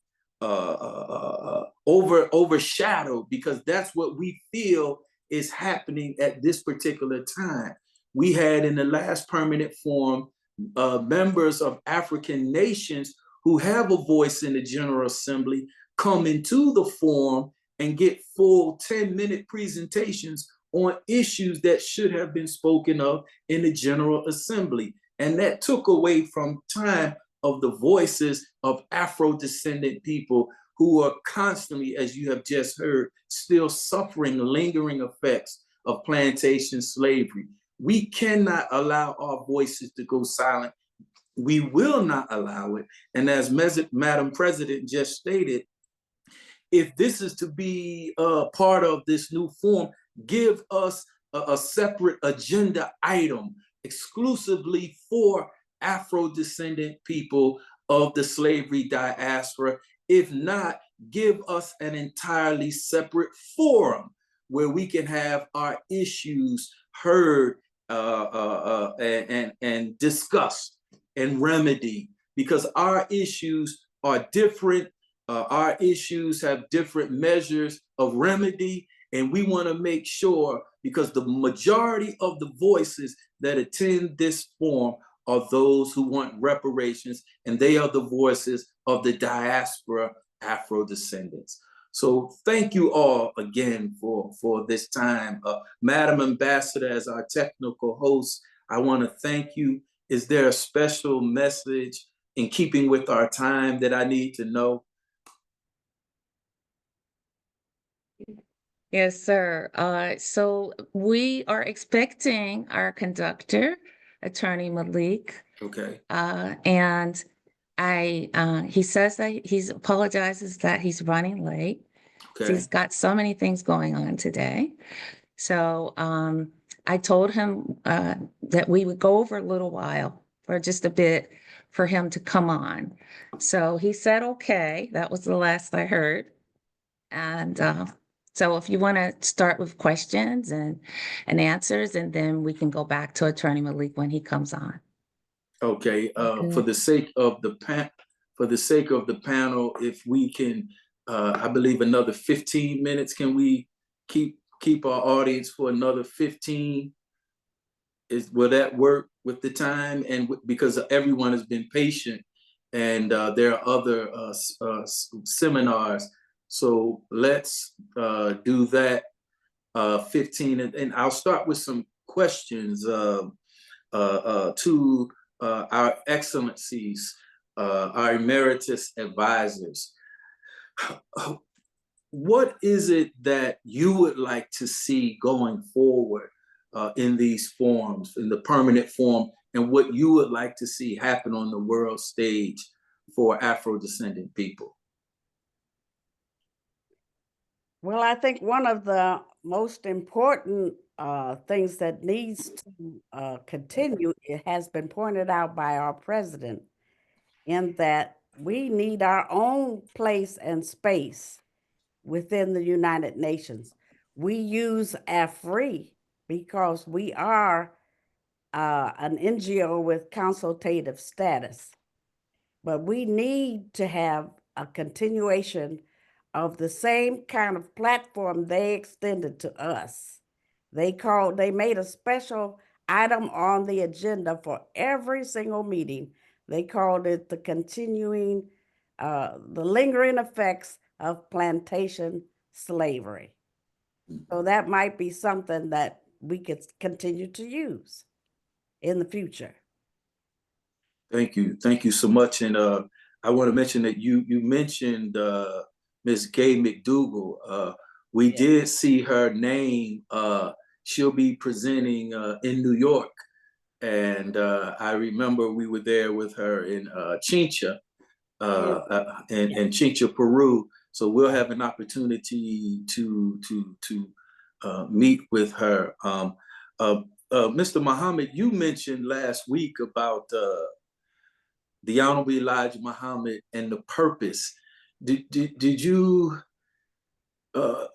overshadowed, because that's what we feel is happening at this particular time. We had in the last permanent forum members of African nations who have a voice in the General Assembly come into the forum and get full 10-minute presentations on issues that should have been spoken of in the General Assembly. And that took away from time of the voices of Afro-descendant people who are constantly, as you have just heard, still suffering lingering effects of plantation slavery. We cannot allow our voices to go silent. We will not allow it. And as Madam President just stated, if this is to be part of this new form, give us a separate agenda item exclusively for Afro-descendant people of the slavery diaspora. If not, give us an entirely separate forum where we can have our issues heard and discussed and remedied, because our issues are different. Our issues have different measures of remedy, and we want to make sure, because the majority of the voices that attend this forum are those who want reparations, and they are the voices of the diaspora Afro-descendants. So thank you all again for this time. Madam Ambassador, as our technical host, I want to thank you. Is there a special message in keeping with our time that I need to know? Yes, sir. So we are expecting our conductor, Attorney Malik. Okay. And he says that he apologizes that he's running late. Okay. He's got so many things going on today. So I told him that we would go over a little while, for just a bit, for him to come on. So he said, okay, that was the last I heard. And so if you want to start with questions and answers, and then we can go back to Attorney Malik when he comes on. Okay. For the sake of the panel, if we can, I believe another 15 minutes. Can we keep our audience for another 15? Will that work with the time? And because everyone has been patient, and there are other seminars, so let's do that. 15, and I'll start with some questions to our excellencies, our emeritus advisors. What is it that you would like to see going forward in these forums, in the permanent form, and what you would like to see happen on the world stage for Afro-descendant people? Well, I think one of the most important things that needs to continue, it has been pointed out by our president, in that we need our own place and space within the United Nations. We use AFRI because we are an NGO with consultative status, but we need to have a continuation of the same kind of platform they extended to us. They made a special item on the agenda for every single meeting. They called it the lingering effects of plantation slavery. So that might be something that we could continue to use in the future. Thank you so much. And I want to mention that you mentioned Ms. Gay McDougall. We did see her name. She'll be presenting in New York, and I remember we were there with her in Chincha, in Chincha, Peru. So we'll have an opportunity to meet with her. Mr. Muhammad, you mentioned last week about the Honorable Elijah Muhammad and the purpose. Did you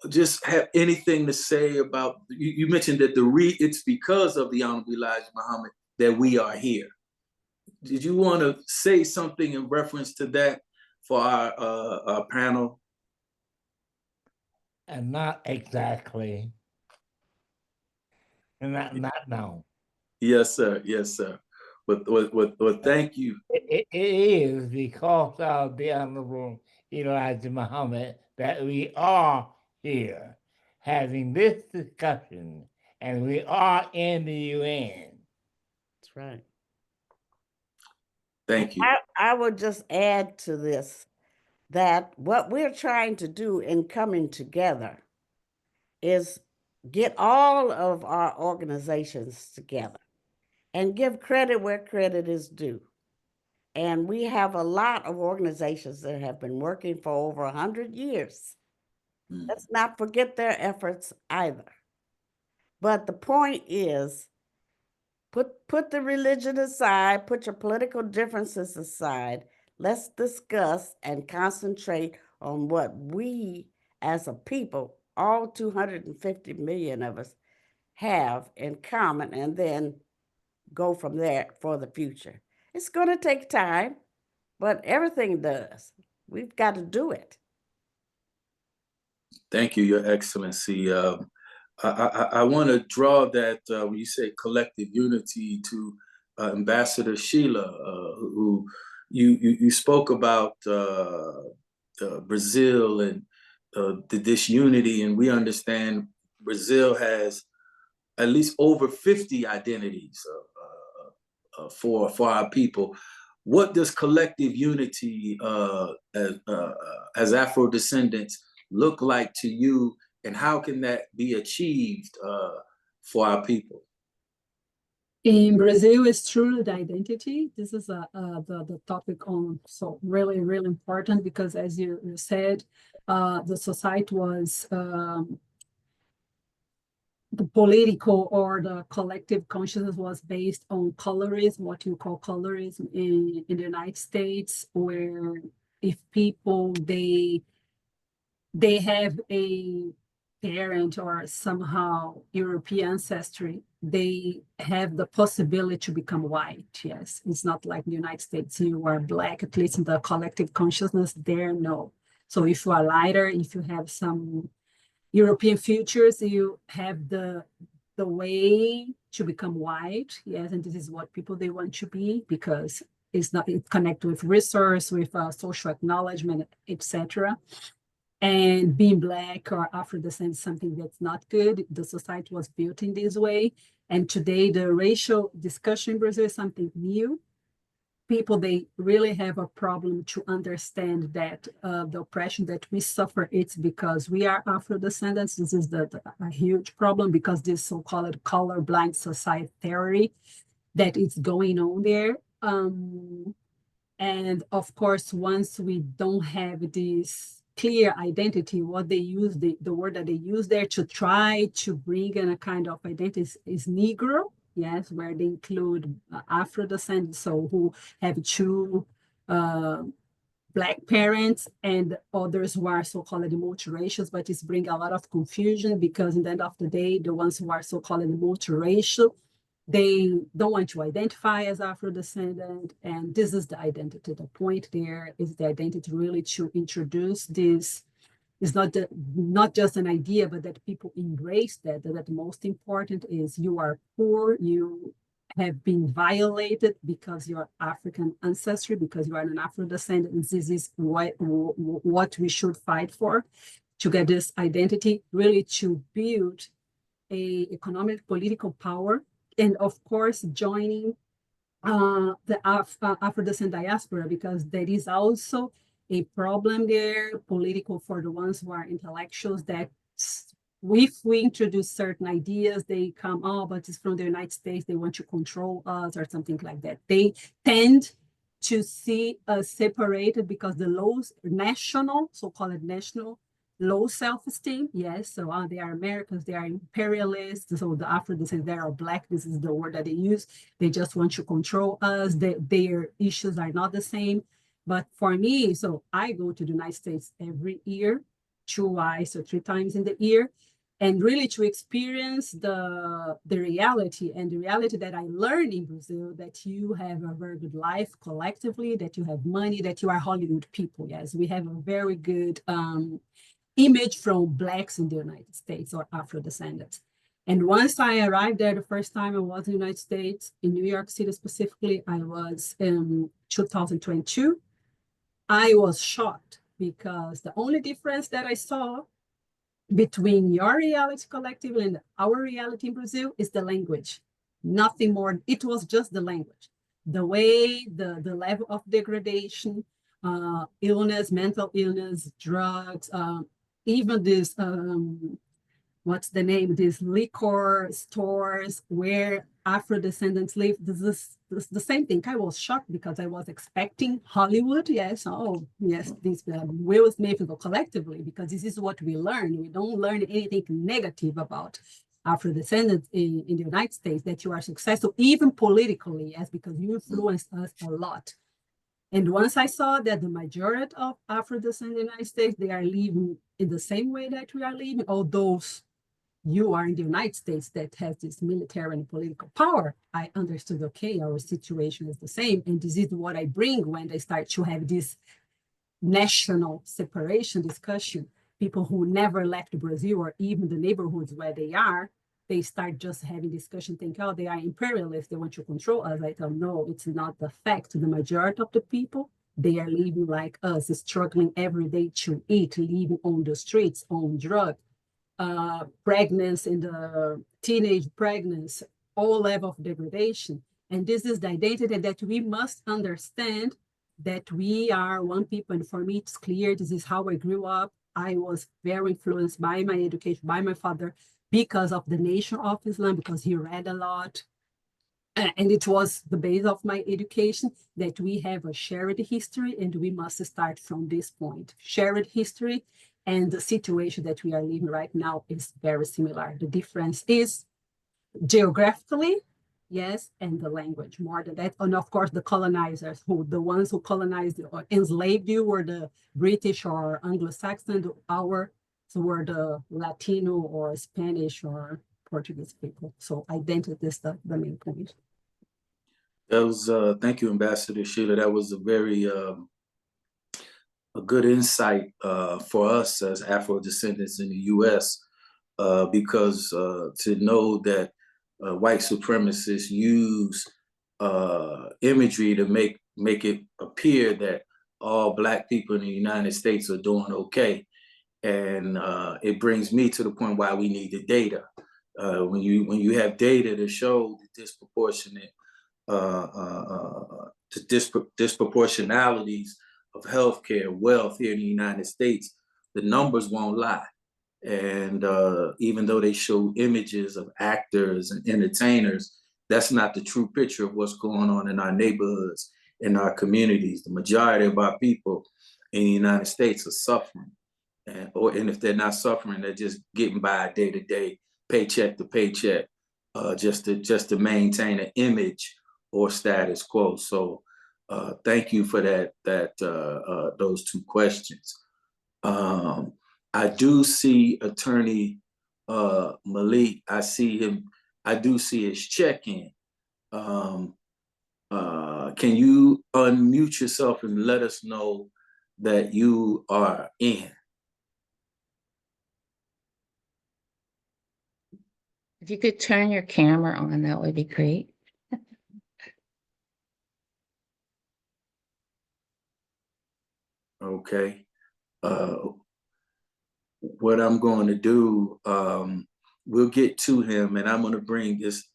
just have anything to say about, you mentioned that it's because of the Honorable Elijah Muhammad that we are here. Did you want to say something in reference to that for our panel? And not exactly. And not now. Yes, sir. Yes, sir. But thank you. It is because of the Honorable Elijah Muhammad that we are here having this discussion, and we are in the UN. That's right. Thank you. I would just add to this that what we're trying to do in coming together is get all of our organizations together and give credit where credit is due. And we have a lot of organizations that have been working for over 100 years. Let's not forget their efforts either. But the point is, put the religion aside, put your political differences aside. Let's discuss and concentrate on what we as a people, all 250 million of us, have in common, and then go from there for the future. It's going to take time, but everything does. We've got to do it. Thank you, Your Excellency. I want to draw that when you say collective unity to Ambassador Sheila, who you spoke about Brazil and the disunity, and we understand Brazil has at least over 50 identities for our people. What does collective unity as Afro-descendants look like to you, and how can that be achieved for our people? In Brazil, it's truly the identity. This is the topic on, so really, really important, because as you said, the society was, the political or the collective consciousness was based on colorism, what you call colorism in the United States, where if people, they have a parent or somehow European ancestry, they have the possibility to become white. Yes, it's not like the United States, you are black, at least in the collective consciousness there, no. So if you are lighter, if you have some European futures, you have the way to become white. Yes, and this is what people, they want to be, because it's not, it connects with resource, with social acknowledgement, etc. And being black or Afro-descendant is something that's not good. The society was built in this way. And today the racial discussion in Brazil is something new. People, they really have a problem to understand that the oppression that we suffer, it's because we are Afro-descendants. This is a huge problem, because this so-called colorblind society theory that is going on there. And of course, once we don't have this clear identity, what they use, the word that they use there to try to bring in a kind of identity is Negro, yes, where they include Afrodescendants, so who have two Black parents and others who are so-called multiracial, but it's bring a lot of confusion because in the end of the day, the ones who are so-called multiracial, they don't want to identify as Afro-descendant, and this is the identity. The point there is the identity really to introduce this. It's not just an idea, but that people embrace that the most important is you are poor, you have been violated because you're African ancestry, because you are an Afro-descendant, and this is what we should fight for, to get this identity, really to build a economic, political power, and of course, joining the Afro-descendant diaspora, because there is also a problem there, political for the ones who are intellectuals, that if we introduce certain ideas, they come, oh, but it's from the United States, they want to control us or something like that. They tend to see us separated because the low national, so-called national, low self-esteem, yes, so they are Americans, they are imperialists, so the Afro-descendants, they are Black, this is the word that they use, they just want to control us, their issues are not the same. But for me, so I go to the United States every year, twice or 3 times in the year, and really to experience the reality, and the reality that I learned in Brazil, that you have a very good life collectively, that you have money, that you are Hollywood people. Yes, we have a very good image from Blacks in the United States or Afro-descendants. And once I arrived there, the first time I was in the United States, in New York City specifically, I was in 2022. I was shocked because the only difference that I saw between your reality collectively and our reality in Brazil is the language. Nothing more. It was just the language. The way, the level of degradation, illness, mental illness, drugs, even this, what's the name, these liquor stores where Afro-descendants live. This is the same thing. I was shocked because I was expecting Hollywood. Yes, oh, yes, this Will Smith collectively, because this is what we learn. We don't learn anything negative about Afro-descendants in the United States, that you are successful, even politically, yes, because you influence us a lot. And once I saw that the majority of Afro-descendants in the United States, they are living in the same way that we are living, although you are in the United States that has this military and political power, I understood, okay, our situation is the same. And this is what I bring when they start to have this national separation discussion. People who never left Brazil or even the neighborhoods where they are, they start just having discussion, think, oh, they are imperialists, they want to control us. I tell them, no, it's not the fact. The majority of the people, they are living like us, struggling every day to eat, living on the streets, on drugs, pregnancy, in the teenage pregnancy, all level of degradation. And this is the identity that we must understand, that we are one people. And for me, it's clear, this is how I grew up. I was very influenced by my education, by my father, because of the Nation of Islam, because he read a lot. And it was the base of my education, that we have a shared history, and we must start from this point. Shared history, and the situation that we are living right now is very similar. The difference is geographically, yes, and the language, more than that. And of course, the colonizers, the ones who colonized or enslaved you were the British or Anglo-Saxon, ours were the Latino or Spanish or Portuguese people. So identity is the main point. That was, thank you, Ambassador Sheila. That was a very a good insight for us as Afro-descendants in the U.S. Because to know that white supremacists use imagery to make it appear that all Black people in the United States are doing okay, and it brings me to the point why we need the data. When you have data to show the disproportionate disproportionalities of healthcare, wealth here in the United States, the numbers won't lie. And even though they show images of actors and entertainers, that's not the true picture of what's going on in our neighborhoods in our communities. The majority of our people in the United States are suffering. And if they're not suffering, they're just getting by day to day, paycheck to paycheck, just to maintain an image or status quo. So thank you for those two questions. I do see Attorney Malik. I see him. I do see his check-in. Can you unmute yourself and let us know that you are in? If you could turn your camera on, that would be great. Okay. What I'm going to do, we'll get to him, and I'm going to bring this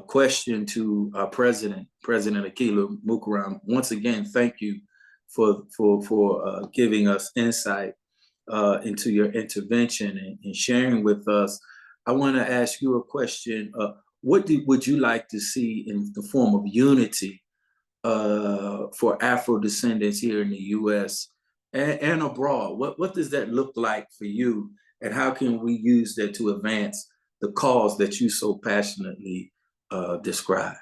question to our President Akilah Mukarram. Once again, thank you for giving us insight into your intervention and sharing with us. I want to ask you a question. What would you like to see in the form of unity for Afro-descendants here in the U.S. and abroad? What does that look like for you, and how can we use that to advance the cause that you so passionately describe?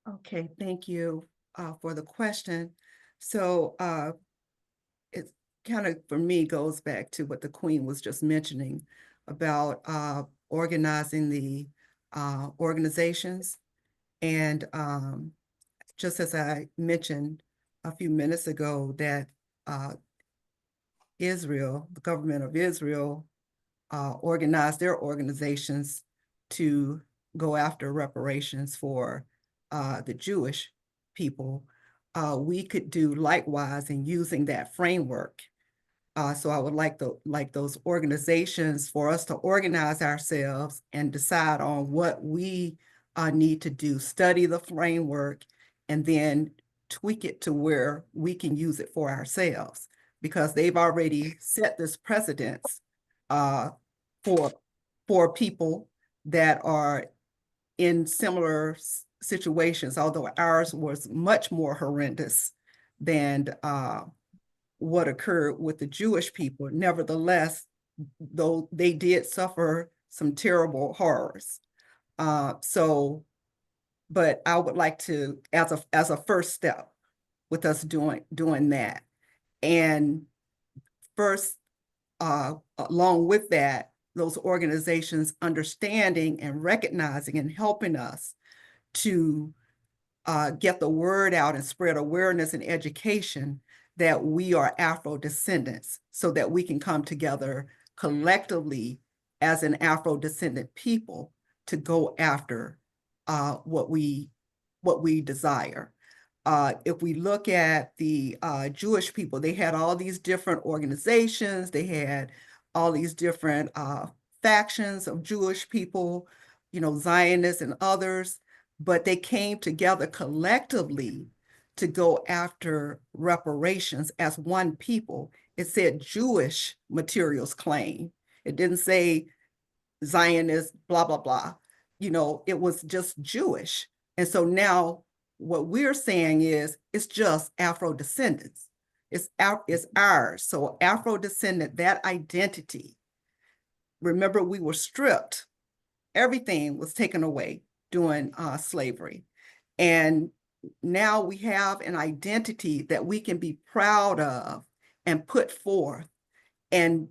Okay, thank you for the question. So it kind of, for me, goes back to what the Queen was just mentioning about organizing the organizations. And just as I mentioned a few minutes ago, that Israel, the government of Israel, organized their organizations to go after reparations for the Jewish people. We could do likewise in using that framework. So I would like those organizations for us to organize ourselves and decide on what we need to do, study the framework, and then tweak it to where we can use it for ourselves, because they've already set this precedence for people that are in similar situations, although ours was much more horrendous than what occurred with the Jewish people. Nevertheless, though they did suffer some terrible horrors. But I would like to, as a first step with us doing that. And first, along with that, those organizations understanding and recognizing and helping us to get the word out and spread awareness and education that we are Afro-descendants, so that we can come together collectively as an Afro-descendant people to go after what we desire. If we look at the Jewish people, they had all these different organizations, they had all these different factions of Jewish people, Zionists and others, but they came together collectively to go after reparations as one people. It said Jewish materials claim. It didn't say Zionist, blah, blah, blah. It was just Jewish. And so now what we're saying is it's just Afro-descendants. It's ours. So Afro-descendant, that identity. Remember, we were stripped. Everything was taken away during slavery. And now we have an identity that we can be proud of and put forth and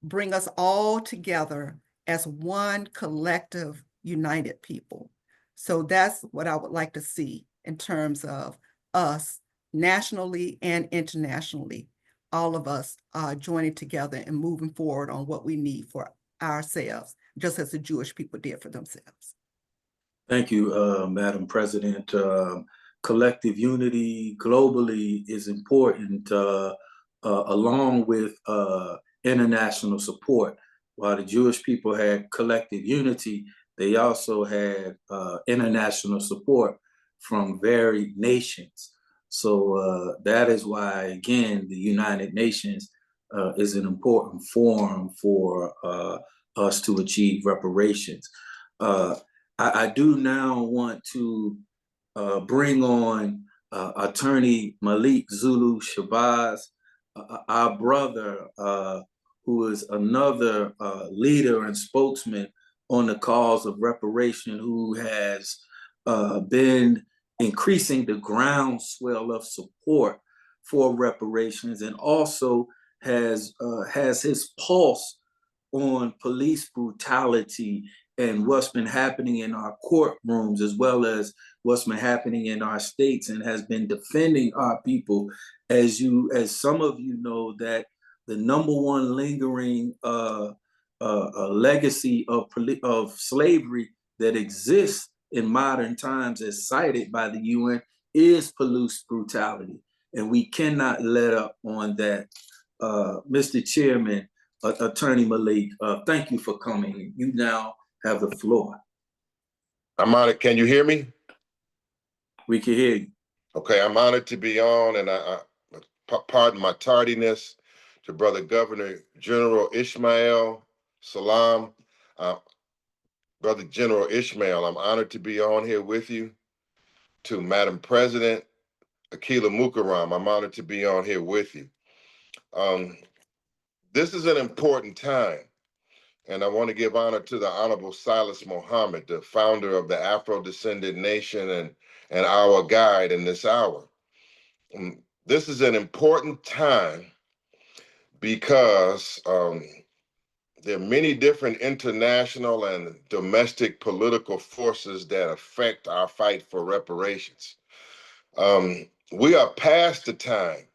bring us all together as one collective, united people. So that's what I would like to see in terms of us nationally and internationally, all of us joining together and moving forward on what we need for ourselves, just as the Jewish people did for themselves. Thank you, Madam President. Collective unity globally is important, along with international support. While the Jewish people had collective unity, they also had international support from varied nations. So that is why, again, the United Nations is an important forum for us to achieve reparations. I do now want to bring on Attorney Malik Zulu Shabazz, our brother, who is another leader and spokesman on the cause of reparation, who has been increasing the groundswell of support for reparations, and also has his pulse on police brutality and what's been happening in our courtrooms, as well as what's been happening in our states, and has been defending our people. As some of you know, that the number one lingering legacy of slavery that exists in modern times, as cited by the UN, is police brutality, and we cannot let up on that. Mr. Chairman, Attorney Malik, thank you for coming. You now have the floor. I'm honored. Can you hear me? We can hear you. Okay, I'm honored to be on, and I pardon my tardiness to Brother Governor General Ishmael Salam. Brother General Ishmael, I'm honored to be on here with you. To Madam President Akila Mukarram, I'm honored to be on here with you. This is an important time, and I want to give honor to the Honorable Silas Muhammad, the founder of the Afro-Descendant Nation and our guide in this hour. This is an important time because there are many different international and domestic political forces that affect our fight for reparations. We are past the time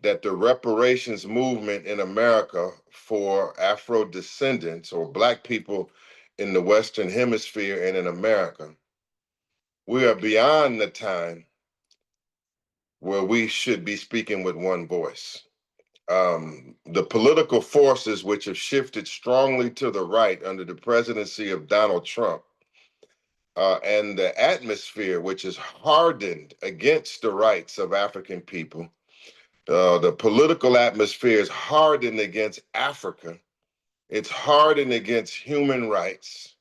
that the reparations movement in America for Afro-descendants or Black people in the Western Hemisphere and in America, we are beyond the time where we should be speaking with one voice. The political forces which have shifted strongly to the right under the presidency of Donald Trump, and the atmosphere which is hardened against the rights of African people. The political atmosphere is hardened against Africa. It's hardened against human rights.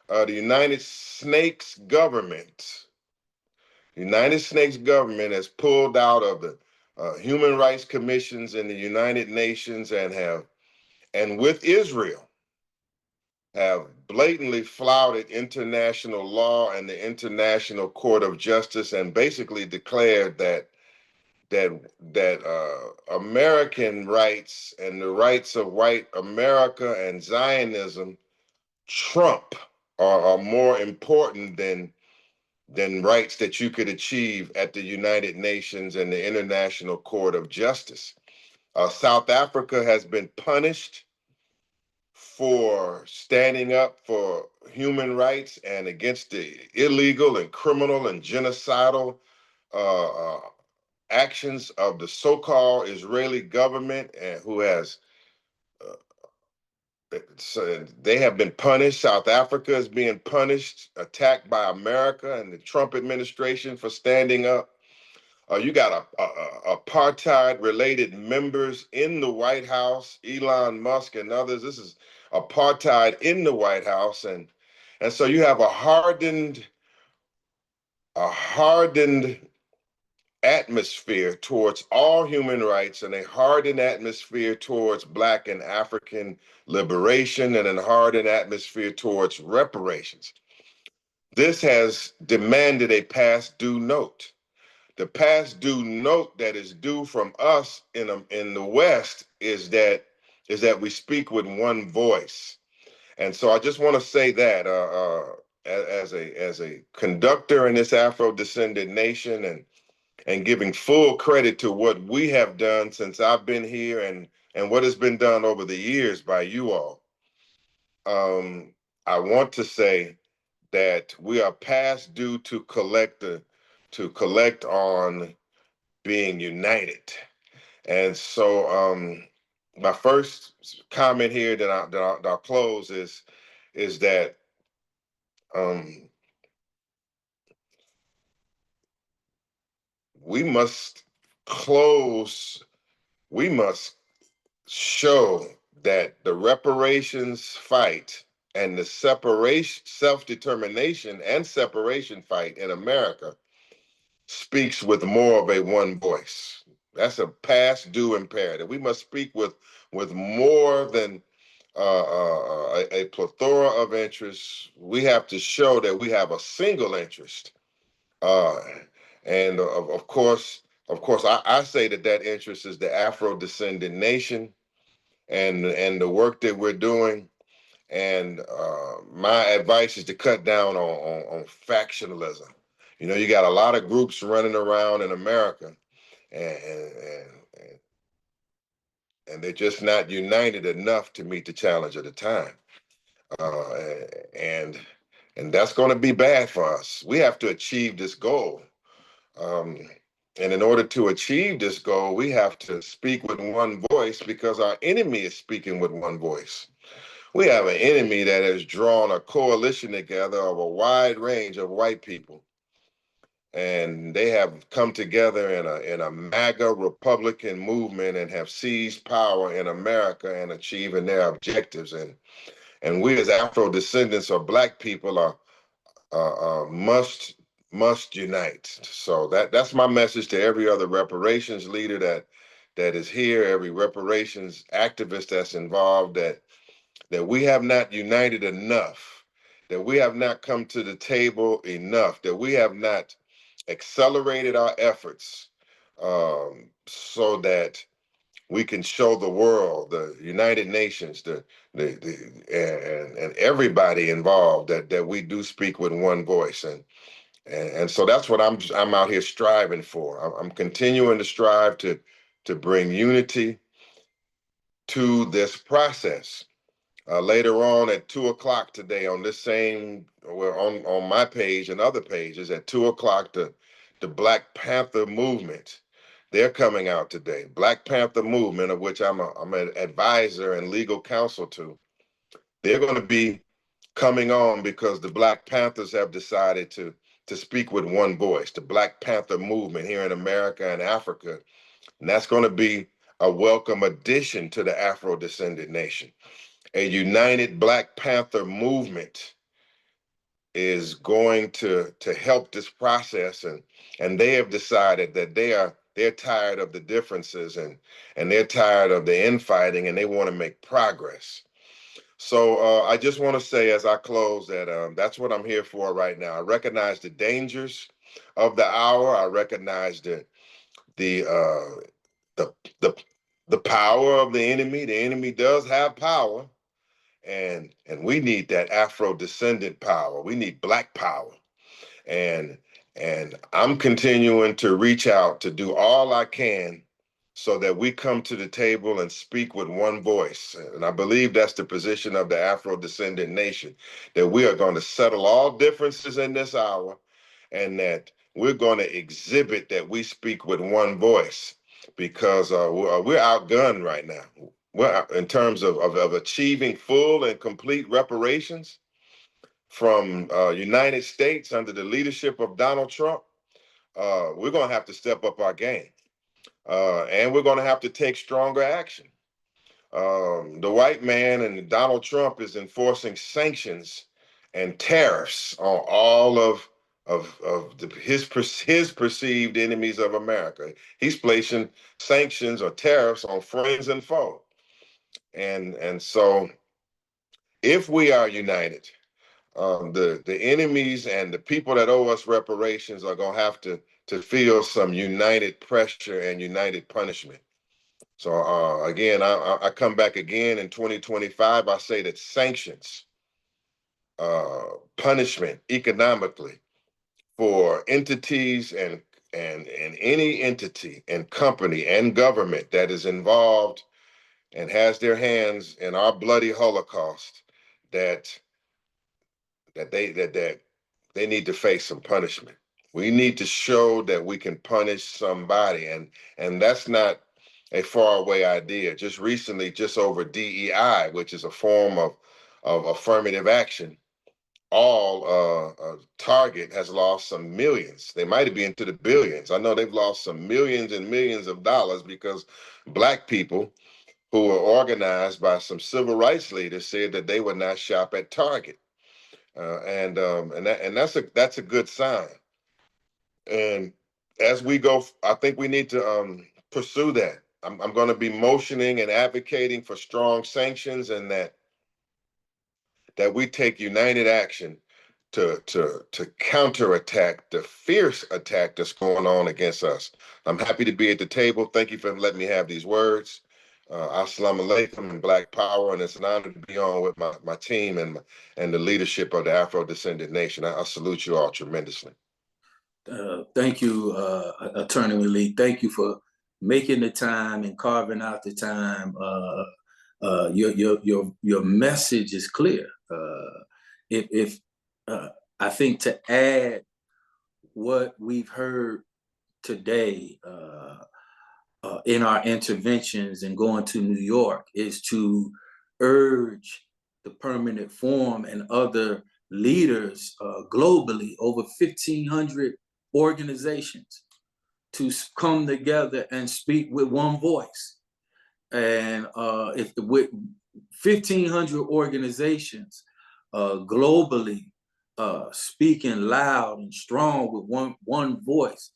The United States government has pulled out of the human rights commissions in the United Nations and with Israel, have blatantly flouted international law and the International Court of Justice, and basically declared that American rights and the rights of white America and Zionism trump are more important than rights that you could achieve at the United Nations and the International Court of Justice. South Africa has been punished for standing up for human rights and against the illegal and criminal and genocidal actions of the so-called Israeli government, and who has so they have been punished. South Africa is being punished, attacked by America and the Trump administration for standing up. You got apartheid-related members in the White House, Elon Musk and others. This is apartheid in the White House, and so you have a hardened atmosphere towards all human rights, and a hardened atmosphere towards Black and African liberation, and a hardened atmosphere towards reparations. This has demanded a past due note. The past due note that is due from us in the West is that we speak with one voice. And so I just want to say that as a conductor in this Afro-descendant nation, and giving full credit to what we have done since I've been here, and what has been done over the years by you all. I want to say that we are past due to collect on being united. And so my first comment here that I'll close is that we must show that the reparations fight and the self-determination and separation fight in America speaks with more of a one voice. That's a past due imperative. We must speak with more than a plethora of interests. We have to show that we have a single interest. Uh, and of course, I say that interest is the Afro-descendant nation and the work that we're doing. And my advice is to cut down on factionalism. You know, you got a lot of groups running around in America, and, and, and they're just not united enough to meet the challenge of the time. Uh, and and that's going to be bad for us. We have to achieve this goal. Um, and in order to achieve this goal, we have to speak with one voice because our enemy is speaking with one voice. We have an enemy that has drawn a coalition together of a wide range of white people. And they have come together in a MAGA Republican movement and have seized power in America and achieving their objectives. And we as Afro-descendants or Black people must unite. So that's my message to every other reparations leader that is here, every reparations activist that's involved, that we have not united enough, that we have not come to the table enough, that we have not accelerated our efforts so that we can show the world, the United Nations, and everybody involved that we do speak with one voice. And so that's what I'm out here striving for. I'm continuing to strive to bring unity to this process. Later on at 2:00 today on this same, well, on my page and other pages at 2:00, the Black Panther movement, they're coming out today. Black Panther movement, of which I'm an advisor and legal counsel to. They're going to be coming on because the Black Panthers have decided to speak with one voice. The Black Panther movement here in America and Africa, and that's going to be a welcome addition to the Afro-descendant nation. A united Black Panther movement is going to help this process, and they have decided that they're tired of the differences and they're tired of the infighting and they want to make progress. So I just want to say as I close that that's what I'm here for right now. I recognize the dangers of the hour. I recognize the the the the power of the enemy. The enemy does have power. And we need that Afro-descendant power. We need Black power. And I'm continuing to reach out to do all I can so that we come to the table and speak with one voice. And I believe that's the position of the Afro-descendant nation, that we are going to settle all differences in this hour and that we're going to exhibit that we speak with one voice because we're outgunned right now. Well, in terms of achieving full and complete reparations from United States under the leadership of Donald Trump, we're going to have to step up our game. And we're going to have to take stronger action. The white man and Donald Trump is enforcing sanctions and tariffs on all of his perceived enemies of America. He's placing sanctions or tariffs on friends and foes. And so if we are united, the enemies and the people that owe us reparations are going to have to feel some united pressure and united punishment. So again, I come back again in 2025. I say that sanctions, punishment economically for entities and any entity and company and government that is involved and has their hands in our bloody Holocaust, that they need to face some punishment. We need to show that we can punish somebody, and that's not a faraway idea. Just recently, just over DEI, which is a form of affirmative action, Target has lost some millions. They might be into the billions. I know they've lost some millions and millions of dollars because Black people who were organized by some civil rights leaders said that they would not shop at Target, and that's a good sign. And as we go, I think we need to pursue that. I'm going to be motioning and advocating for strong sanctions, and that we take united action to counterattack the fierce attack that's going on against us. I'm happy to be at the table. Thank you for letting me have these words. Assalamu alaikum and Black Power, and it's an honor to be on with my team and the leadership of the Afro-Descendant Nation. I salute you all tremendously. Thank you, Attorney Malik. Thank you for making the time and carving out the time. Your message is clear. I think to add what we've heard today in our interventions and going to New York is to urge the Permanent Forum and other leaders globally, over 1,500 organizations, to come together and speak with one voice. And with 1,500 organizations globally speaking loud and strong with one voice,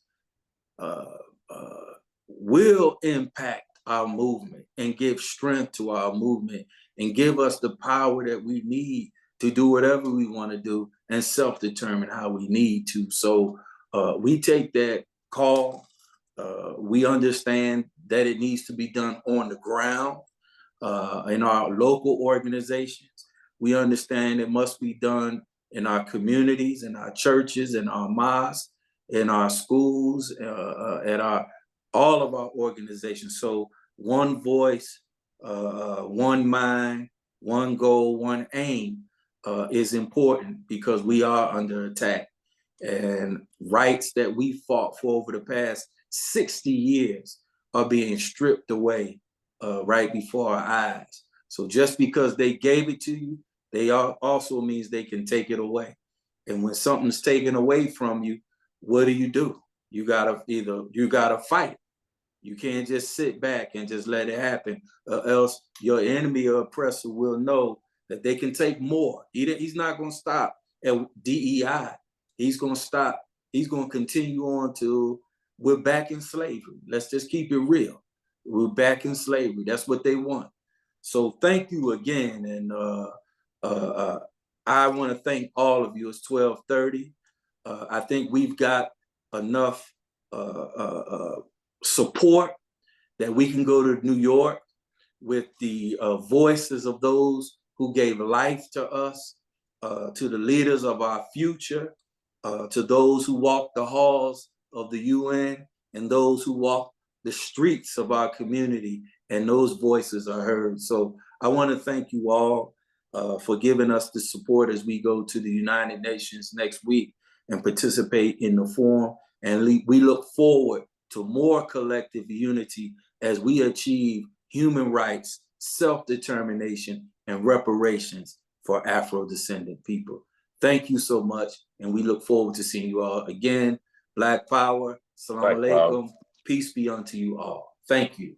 will impact our movement and give strength to our movement and give us the power that we need to do whatever we want to do and self-determine how we need to. So we take that call. We understand that it needs to be done on the ground in our local organizations. We understand it must be done in our communities, in our churches, in our mosques, in our schools, at all of our organizations. So one voice, one mind, one goal, one aim is important, because we are under attack. And rights that we fought for over the past 60 years are being stripped away right before our eyes. So just because they gave it to you, they also means they can take it away. And when something's taken away from you, what do? You gotta fight. You can't just sit back and just let it happen, or else your enemy or oppressor will know that they can take more. He's not gonna stop at DEI. He's gonna stop. He's gonna continue on till we're back in slavery. Let's just keep it real. We're back in slavery. That's what they want. So thank you again. And I want to thank all of you. It's 12:30. I think we've got enough support that we can go to New York with the voices of those who gave life to us, to the leaders of our future, to those who walk the halls of the UN, and those who walk the streets of our community, and those voices are heard. So I want to thank you all for giving us the support as we go to the United Nations next week and participate in the forum. And we look forward to more collective unity as we achieve human rights, self-determination, and reparations for Afro-descendant people. Thank you so much, and we look forward to seeing you all again. Black Power, Assalamu alaikum, peace be unto you all. Thank you.